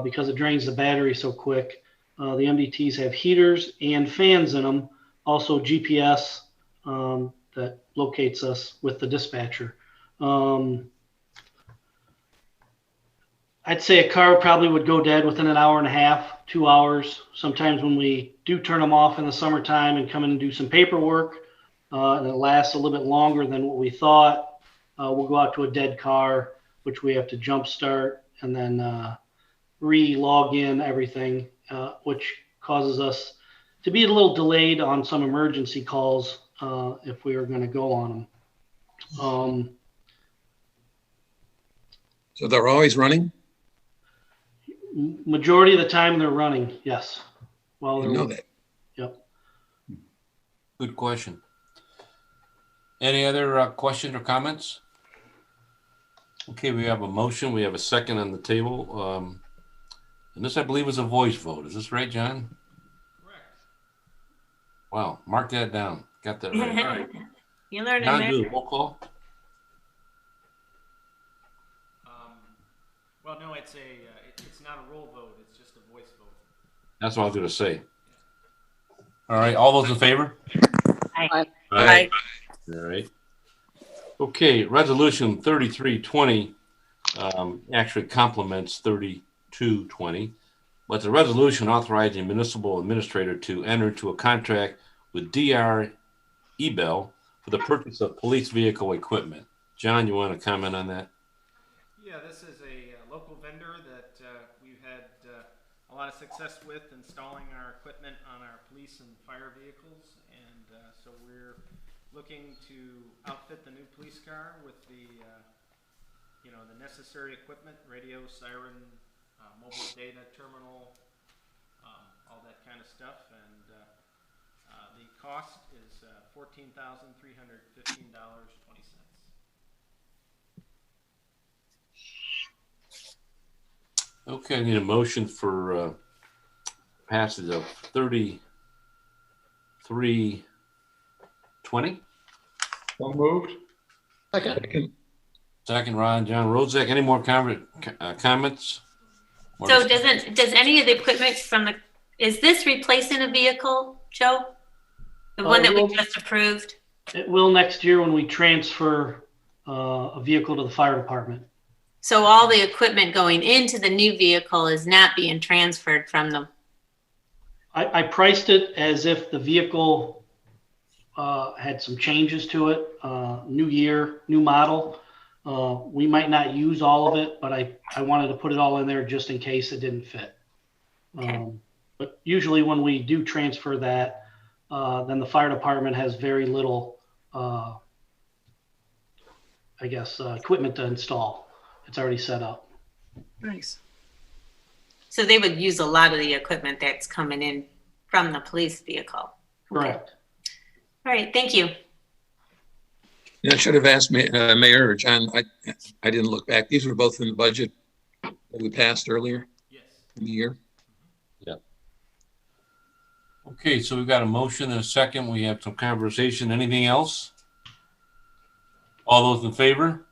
because it drains the battery so quick. The MDTs have heaters and fans in them, also GPS that locates us with the dispatcher. I'd say a car probably would go dead within an hour and a half, 2 hours. Sometimes when we do turn them off in the summertime and come in and do some paperwork, and it lasts a little bit longer than what we thought, we'll go out to a dead car, which we have to jump start and then re-log in everything, which causes us to be a little delayed on some emergency calls if we are going to go on them. So they're always running? Majority of the time they're running, yes. Well, I know that. Yep. Good question. Any other questions or comments? Okay, we have a motion. We have a second on the table. And this, I believe, is a voice vote. Is this right, John? Correct. Wow, mark that down. Got that right. All right. You learned John, it, do Mayor. a roll call. Well, no, it's not a roll vote. It's just a voice vote. That's what I was going to say. All right, all those in favor? Aye. Aye. All right. Okay, resolution 3320 actually complements 3220. But it's a resolution authorizing municipal administrator to enter into a contract with DR Ebel for the purchase of police vehicle equipment. John, you want to comment on that? Yeah, this is a local vendor that we've had a lot of success with installing our equipment on our police and fire vehicles. And so we're looking to outfit the new police car with the necessary equipment, radio, siren, mobile data terminal, all that kind of stuff. And the cost is $14,315.20. Okay, I need a motion for passage of 3320. So moved. Second. Second, Ron. John Rozak. Any more comments? So does any of the equipment is this replacing a vehicle, Joe? The one that we just approved? It will next year when we transfer a vehicle to the fire department. So all the equipment going into the new vehicle is not being transferred from them? I priced it as if the vehicle had some changes to it, new year, new model. We might not use all of it, but I wanted to put it all in there just in case it didn't fit. Okay. But usually when we do transfer that, then the fire department has very little, equipment to install. It's already set up. Nice. So they would use a lot of the equipment that's coming in from the police vehicle. Correct. All right, thank you. Yeah, I should have asked Mayor or John. I didn't look back. These were both in the budget that we passed earlier in the year. Yeah. Okay, so we've got a motion and a second. We have some conversation. Anything else? All those in favor?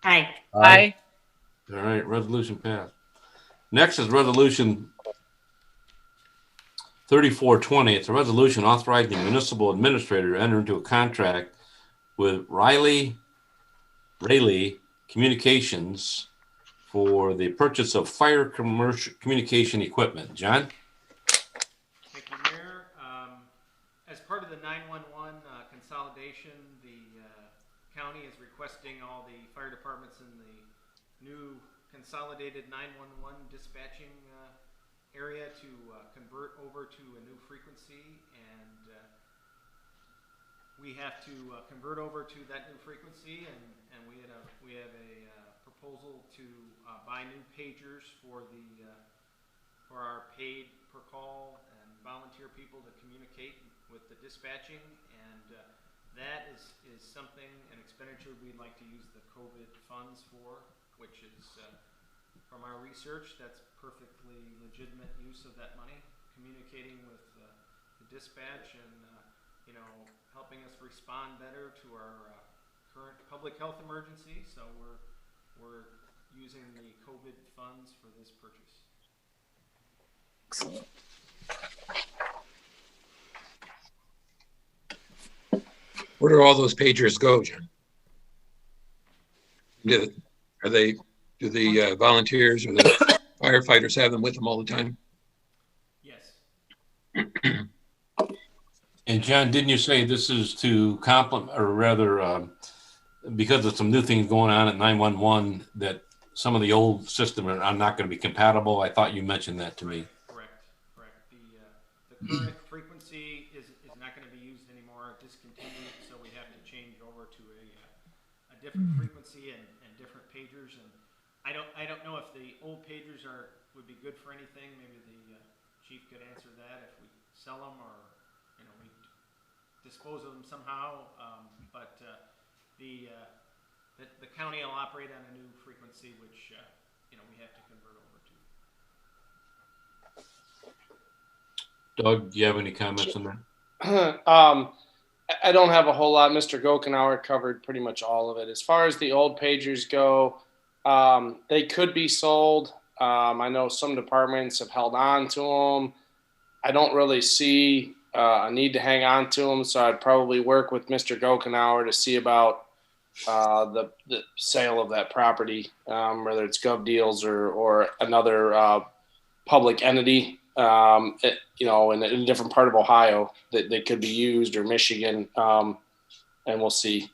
Aye. Aye. All right, resolution passed. Next is resolution 3420. It's a resolution authorizing the municipal administrator to enter into a contract with Rayleigh Communications for the purchase of fire commercial communication equipment. John? Thank you, Mayor. As part of the 911 consolidation, the county is requesting all the fire departments in the new consolidated 911 dispatching area to convert over to a new frequency, and we have to convert over to that new frequency, and we have a proposal to buy new pagers for our paid per call and volunteer people to communicate with the dispatching, and that is something, an expenditure we'd like to use the COVID funds for, which is from our research, that's perfectly legitimate use of that money, communicating with the dispatch and helping us respond better to our current public health emergency. So we're using the COVID funds for this purchase. Excellent. Where do all those pagers go, John? Do the volunteers or the firefighters have them with them all the time? Yes. And John, didn't you say this is to complement, or rather, because of some new things going on at 911, that some of the old systems are not going to be compatible? I thought you mentioned that to me. Correct. The current frequency is not going to be used anymore, discontinued, so we have to change over to a different frequency and different pagers. And I don't know if the old pagers would be good for anything. Maybe the chief could answer that, if we sell them or we dispose of them somehow. But the county will operate on a new frequency, which we have to convert over to. Doug, do you have any comments on that? I don't have a whole lot. Mr. Gokenauer covered pretty much all of it. As far as the old pagers go, they could be sold. I know some departments have held on to them. I don't really see a need to hang on to them, so I'd probably work with Mr. Gokenauer to see about the sale of that property, whether it's Gov Deals or another public entity, in a different part of Ohio that could be used, or Michigan, and we'll see.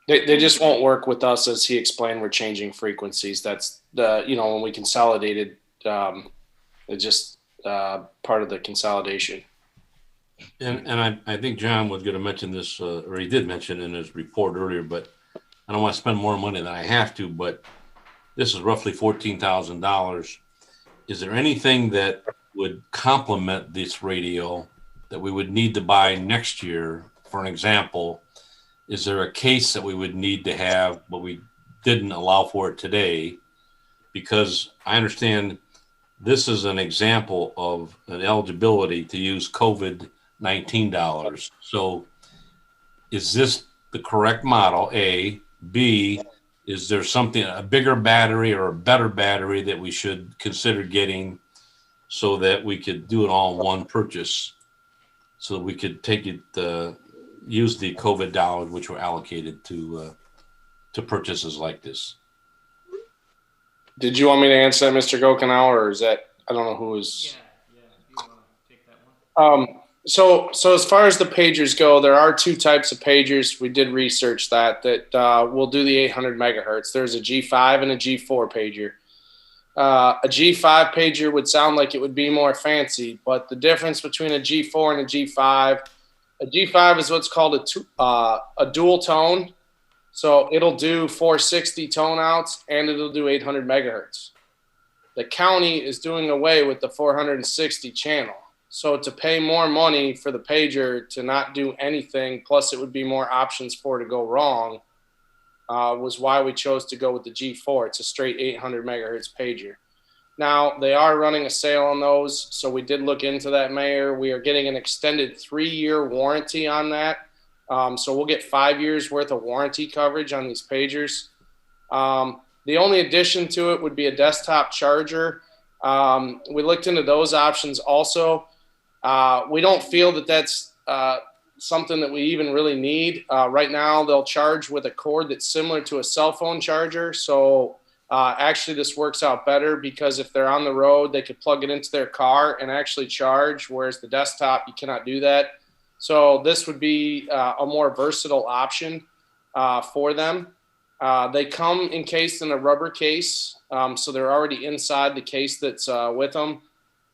They just won't work with us, as he explained. We're changing frequencies. That's when we consolidated It's just part of the consolidation. And I think John was going to mention this, or he did mention in his report earlier, but I don't want to spend more money than I have to, but this is roughly $14,000. Is there anything that would complement this radio that we would need to buy next year? For an example, is there a case that we would need to have, but we didn't allow for it today? Because I understand this is an example of an eligibility to use COVID-19 dollars. So is this the correct model, A? B, is there something, a bigger battery or a better battery that we should consider getting so that we could do it all in one purchase, so that we could take it, use the COVID dollars which were allocated to purchases like this? Did you want me to answer that, Mr. Gokenauer, or is that, I don't know who is. Yeah. You want to take that one? So as far as the pagers go, there are two types of pagers. We did research that will do the 800 megahertz. There's a G5 and a G4 pager. A G5 pager would sound like it would be more fancy, but the difference between a G4 and a G5 is what's called a dual tone. So it'll do 460 tone outs and it'll do 800 megahertz. The county is doing away with the 460 channel. So to pay more money for the pager to not do anything, plus it would be more options for it to go wrong, was why we chose to go with the G4. It's a straight 800 megahertz pager. Now, they are running a sale on those, so we did look into that, Mayor. We are getting an extended 3-year warranty on that. So we'll get 5 years worth of warranty coverage on these pagers. The only addition to it would be a desktop charger. We looked into those options also. We don't feel that that's something that we even really need. Right now, they'll charge with a cord that's similar to a cell phone charger. So actually, this works out better because if they're on the road, they could plug it into their car and actually charge, whereas the desktop, you cannot do that. So this would be a more versatile option for them. They come encased in a rubber case, so they're already inside the case that's with them.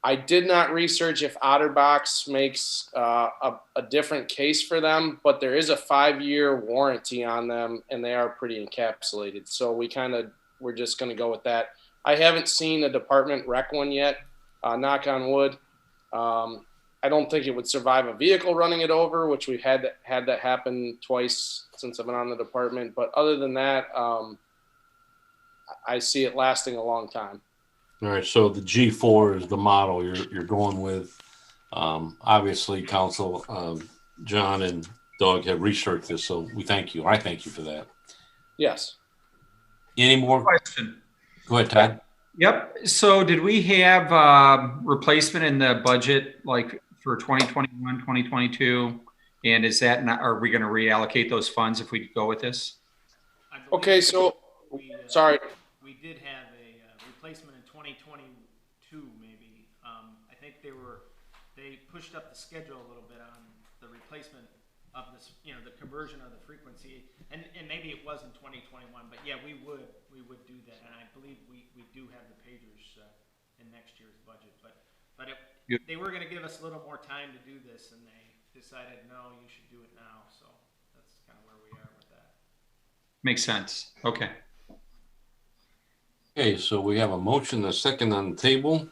I did not research if OtterBox makes a different case for them, but there is a 5-year warranty on them, and they are pretty encapsulated. So we're just going to go with that. I haven't seen a department wreck one yet, knock on wood. I don't think it would survive a vehicle running it over, which we've had that happen twice since I've been on the department. But other than that, I see it lasting a long time. All right, so the G4 is the model you're going with. Obviously, Council, John and Doug have researched this, so we thank you. I thank you for that. Yes. Any more? Question. Go ahead, Todd. Yep. So did we have replacement in the budget like for 2021, 2022? And is that not, are we going to reallocate those funds if we go with this? Okay, so sorry. We did have a replacement in 2022, maybe. I think they pushed up the schedule a little bit on the replacement of this, the conversion of the frequency, and maybe it was in 2021, but yeah, we would do that, and I believe we do have the pagers in next year's budget, but they were going to give us a little more time to do this, and they decided no, you should do it now, so that's kind of where we are with that. Makes sense. Okay. Okay, so we have a motion, a second on the table.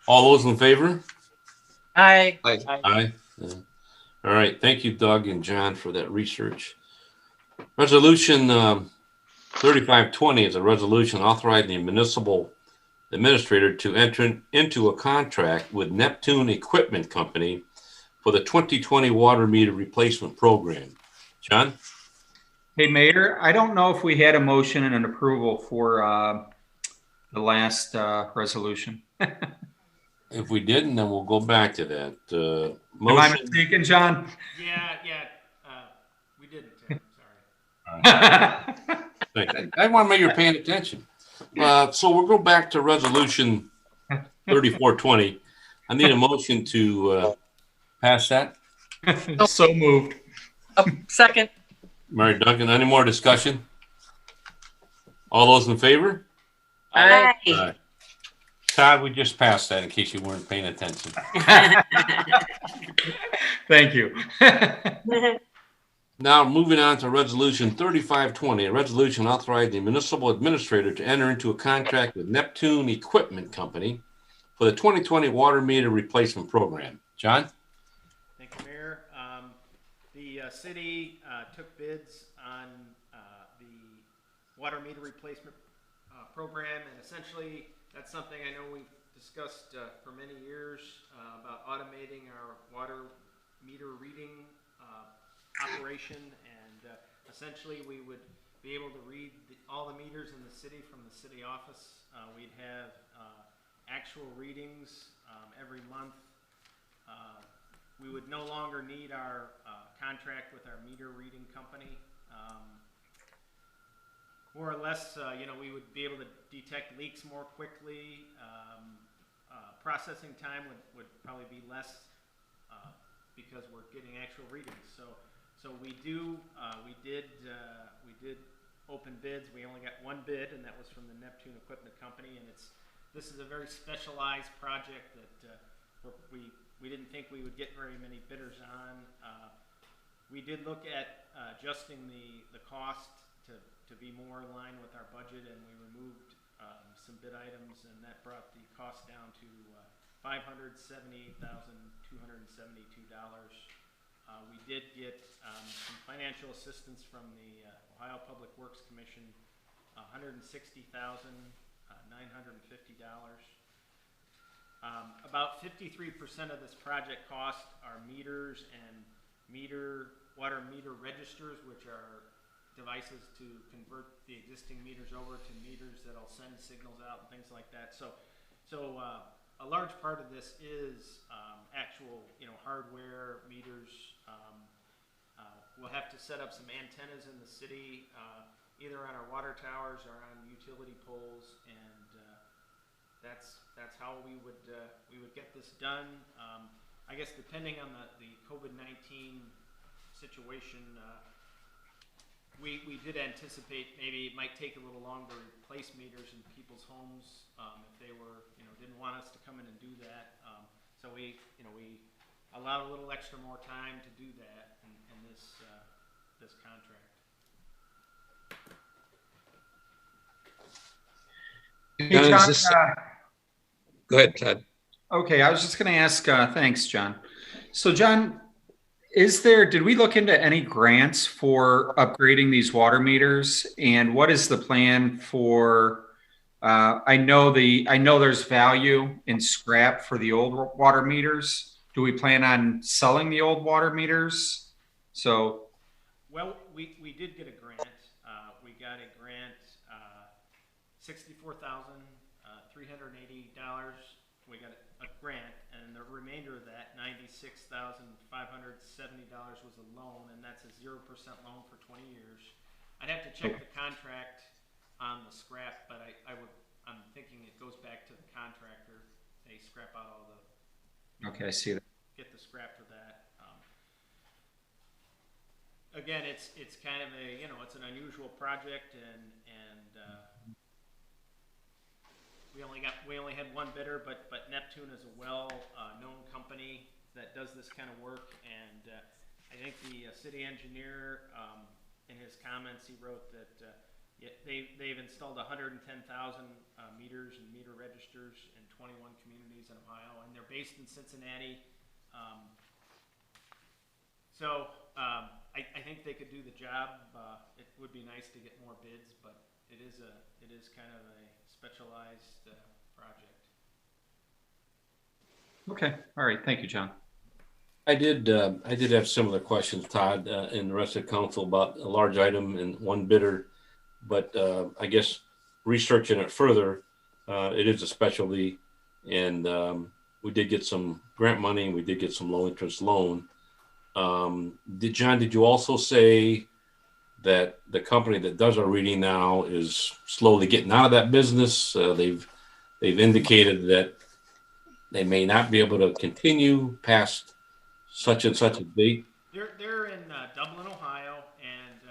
All those in favor? Aye. Aye. Yeah. All right. Thank you, Doug and John, for that research. Resolution 3520 is a resolution authorizing the municipal administrator to enter into a contract with Neptune Equipment Company for the 2020 water meter replacement program. John? Hey, Mayor, I don't know if we had a motion and an approval for the last resolution. If we didn't, then we'll go back to that. Am I mistaken, John? Yeah, we didn't. Sorry. I want to make you paying attention. So we'll go back to resolution 3420. I need a motion to pass that. So moved. Second. Mary Duncan, any more discussion? All those in favor? Aye. Aye. Todd, we just passed that in case you weren't paying attention. Thank you. Now, moving on to Resolution 3520, a resolution authorizing the municipal administrator to enter into a contract with Neptune Equipment Company for the 2020 water meter replacement program. John? Thank you, Mayor. The city took bids on the water meter replacement program, and essentially that's something I know we've discussed for many years about automating our water meter reading operation, and essentially we would be able to read all the meters in the city from the city office. We'd have actual readings every month. We would no longer need our contract with our meter reading company. More or less, we would be able to detect leaks more quickly. Processing time would probably be less because we're getting actual readings. So we did open bids. We only got one bid, and that was from the Neptune Equipment Company. And this is a very specialized project that we didn't think we would get very many bidders on. We did look at adjusting the cost to be more in line with our budget, and we removed some bid items, and that brought the cost down to $578,272. We did get some financial assistance from the Ohio Public Works Commission, $160,950. About 53% of this project cost are meters and water meter registers, which are devices to convert the existing meters over to meters that'll send signals out and things like that. So a large part of this is actual, hardware meters. We'll have to set up some antennas in the city, either on our water towers or on utility poles, and that's how we would get this done. I guess depending on the COVID-19 situation, we did anticipate maybe it might take a little longer to replace meters in people's homes if they were, didn't want us to come in and do that. So we allowed a little extra more time to do that in this contract. Hey, John, go ahead, Todd. Okay, I was just going to ask, thanks, John. So, John, did we look into any grants for upgrading these water meters? And what is the plan for, I know there's value in scrap for the old water meters. Do we plan on selling the old water meters? Well, we did get a grant. We got a grant, $64,380. We got a grant, and the remainder of that, $96,570, was a loan, and that's a 0% loan for 20 years. I'd have to check the contract on the scrap, but I'm thinking it goes back to the contractor. They scrap out all the. Okay, I see that. Get the scrap for that. Again, it's kind of it's an unusual project, and we only had one bidder, but Neptune is a known company that does this kind of work, and I think the city engineer in his comments he wrote that they've installed 110,000 meters and meter registers in 21 communities in Ohio, and they're based in Cincinnati. I think they could do the job. It would be nice to get more bids, but it is kind of a specialized project. Okay, all right, thank you, John. I did have similar questions, Todd, and the rest of the council about a large item and one bidder, but I guess researching it further, it is a specialty, and we did get some grant money, and we did get some low interest loan. Did you also say that the company that does our reading now is slowly getting out of that business? They've indicated that they may not be able to continue past such and such a date. They're in Dublin, Ohio, and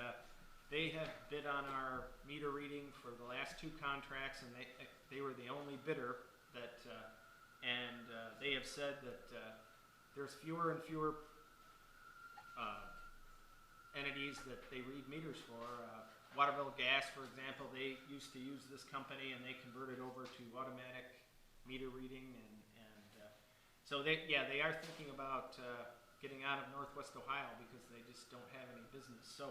they have bid on our meter reading for the last two contracts, and they were the only bidder. that, they have said that there's fewer and fewer entities that they read meters for. Waterville Gas, for example, they used to use this company and they converted over to automatic meter reading, so they are thinking about getting out of Northwest Ohio because they just don't have any business. So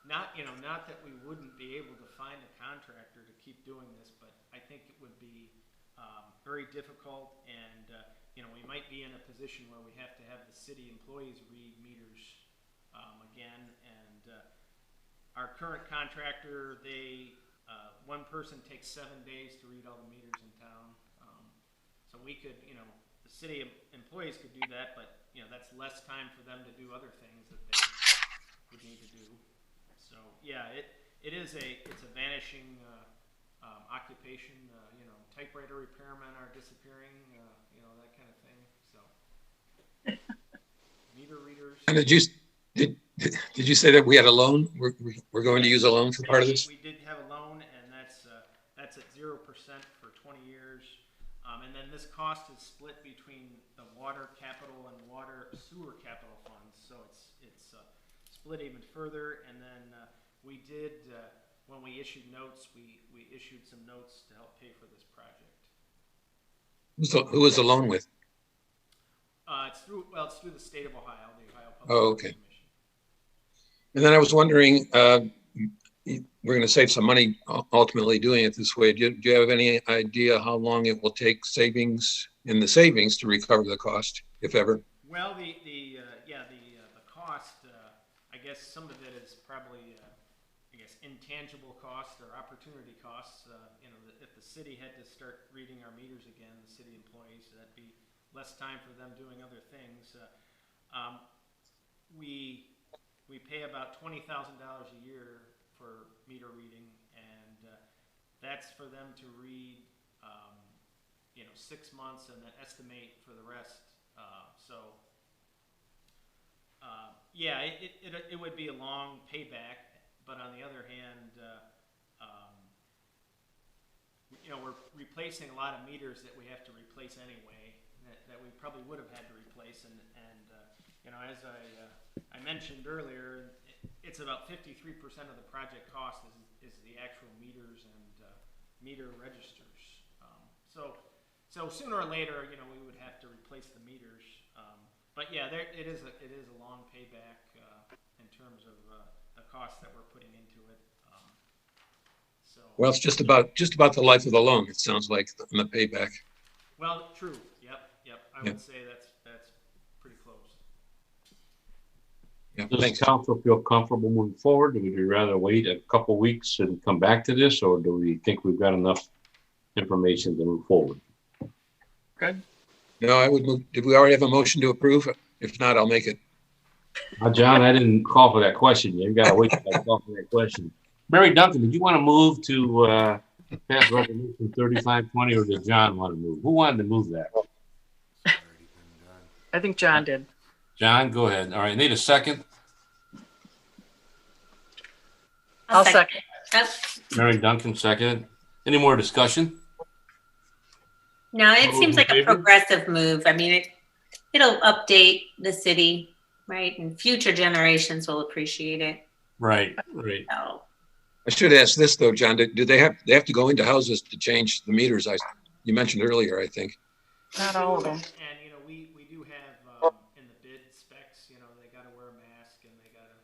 not that we wouldn't be able to find a contractor to keep doing this, but I think it would be very difficult, and we might be in a position where we have to have the city employees read meters again. And our current contractor, one person takes 7 days to read all the meters in town. So we could, the city employees could do that, but that's less time for them to do other things that they would need to do. So yeah, it's a vanishing occupation. Typewriter repairmen are disappearing. That kind of thing. So meter readers. And did you say that we had a loan? We're going to use a loan for part of this? We did have a loan, and that's at 0% for 20 years. And then this cost is split between the water capital and water sewer capital funds. So it's split even further. And then we did, when we issued notes, we issued some notes to help pay for this project. Who was the loan with? It's through the state of Ohio, the Ohio Public Okay. Commission. And then I was wondering, we're going to save some money ultimately doing it this way. Do you have any idea how long it will take savings to recover the cost, if ever? Well, the cost, I guess some of it is probably, intangible costs or opportunity costs. If the city had to start reading our meters again, the city employees, that'd be less time for them doing other things. We pay about $20,000 a year for meter reading, and that's for them to read 6 months and then estimate for the rest. It would be a long payback, but on the other hand, we're replacing a lot of meters that we have to replace anyway, that we probably would have had to replace, and as I mentioned earlier, it's about 53% of the project cost is the actual meters and meter registers. So sooner or later, we would have to replace the meters. But yeah, it is a long payback in terms of the cost that we're putting into it. Well, it's just about the life of the loan. It sounds like the payback. Well, true. Yep. I would say that's pretty close. Yeah, Does thanks. council feel comfortable moving forward? Would you rather wait a couple weeks and come back to this, or do we think we've got enough information to move forward? Good. No, I would move. Did we already have a motion to approve? If not, I'll make it. John, I didn't call for that question. You got to wait till I call for that question. Mary Duncan, did you want to move to pass resolution 3520, or did John want to move? Who wanted to move that? I think John did. John, go ahead. All right, need a second. I'll second. Mary Duncan, second. Any more discussion? No, it All seems those like in a favor? progressive move. I mean, it'll update the city, right? And future generations will appreciate it. Right. So, I should ask this though, John. Do they have to go into houses to change the meters? You mentioned earlier, I think. Not all of them. And we do have in the bid specs, they got to wear a mask and they got to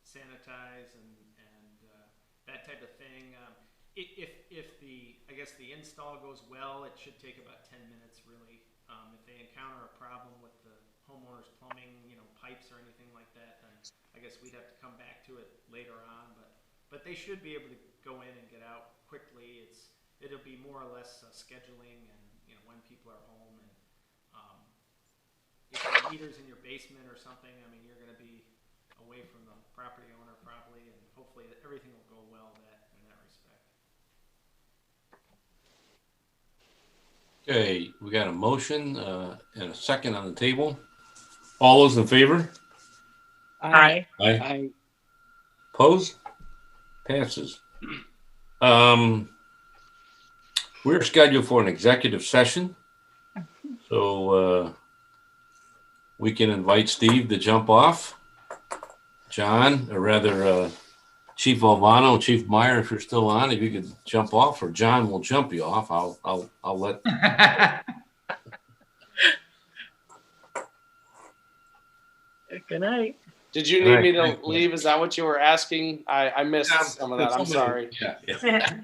sanitize and that type of thing. If the install goes well, it should take about 10 minutes really. If they encounter a problem with the homeowner's plumbing, pipes or anything like that, then I guess we'd have to come back to it later on. But they should be able to go in and get out quickly. It'll be more or less scheduling and when people are home, and if the meter's in your basement or something, I mean, you're going to be away from the property owner probably, and hopefully everything will go well in that respect. Okay, we got a motion and a second on the table. All those in favor? Aye. Aye. Opposed? Passes. We're scheduled for an executive session. So we can invite Steve to jump off. John, or rather Chief Alvano, Chief Meyer, if you're still on, if you could jump off, or John will jump you off. I'll let. Good night. Did you need me to leave? Is that what you were asking? I missed some of that. I'm sorry. Yeah.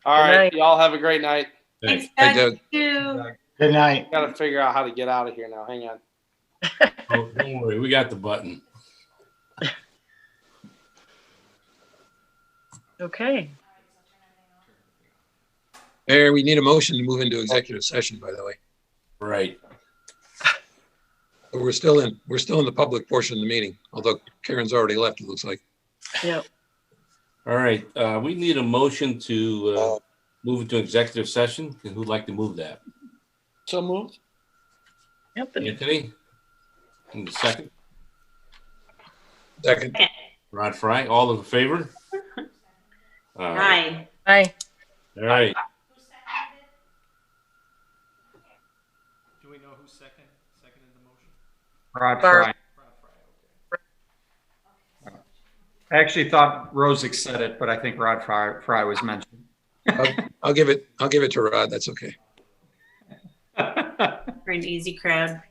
All right. Y'all have a great night. Thanks, Doug. Doug. Good night. Got to figure out how to get out of here now. Hang on. Oh, don't worry, we got the button. Okay. Mayor, we need a motion to move into executive session, by the way. Right. But we're still in the public portion of the meeting, although Karen's already left, it looks like. Yeah. All right. We need a motion to move into executive session. Who'd like to move that? So moved. Anthony? In the second. Second. Rod Fry. All in favor? Hi. Hi. All right. Do we know who seconded the motion? Rod Barb. Fry. I actually thought Rosick said it, but I think Rod Fry was mentioned. I'll give it to Rod. That's okay. We're an easy crowd.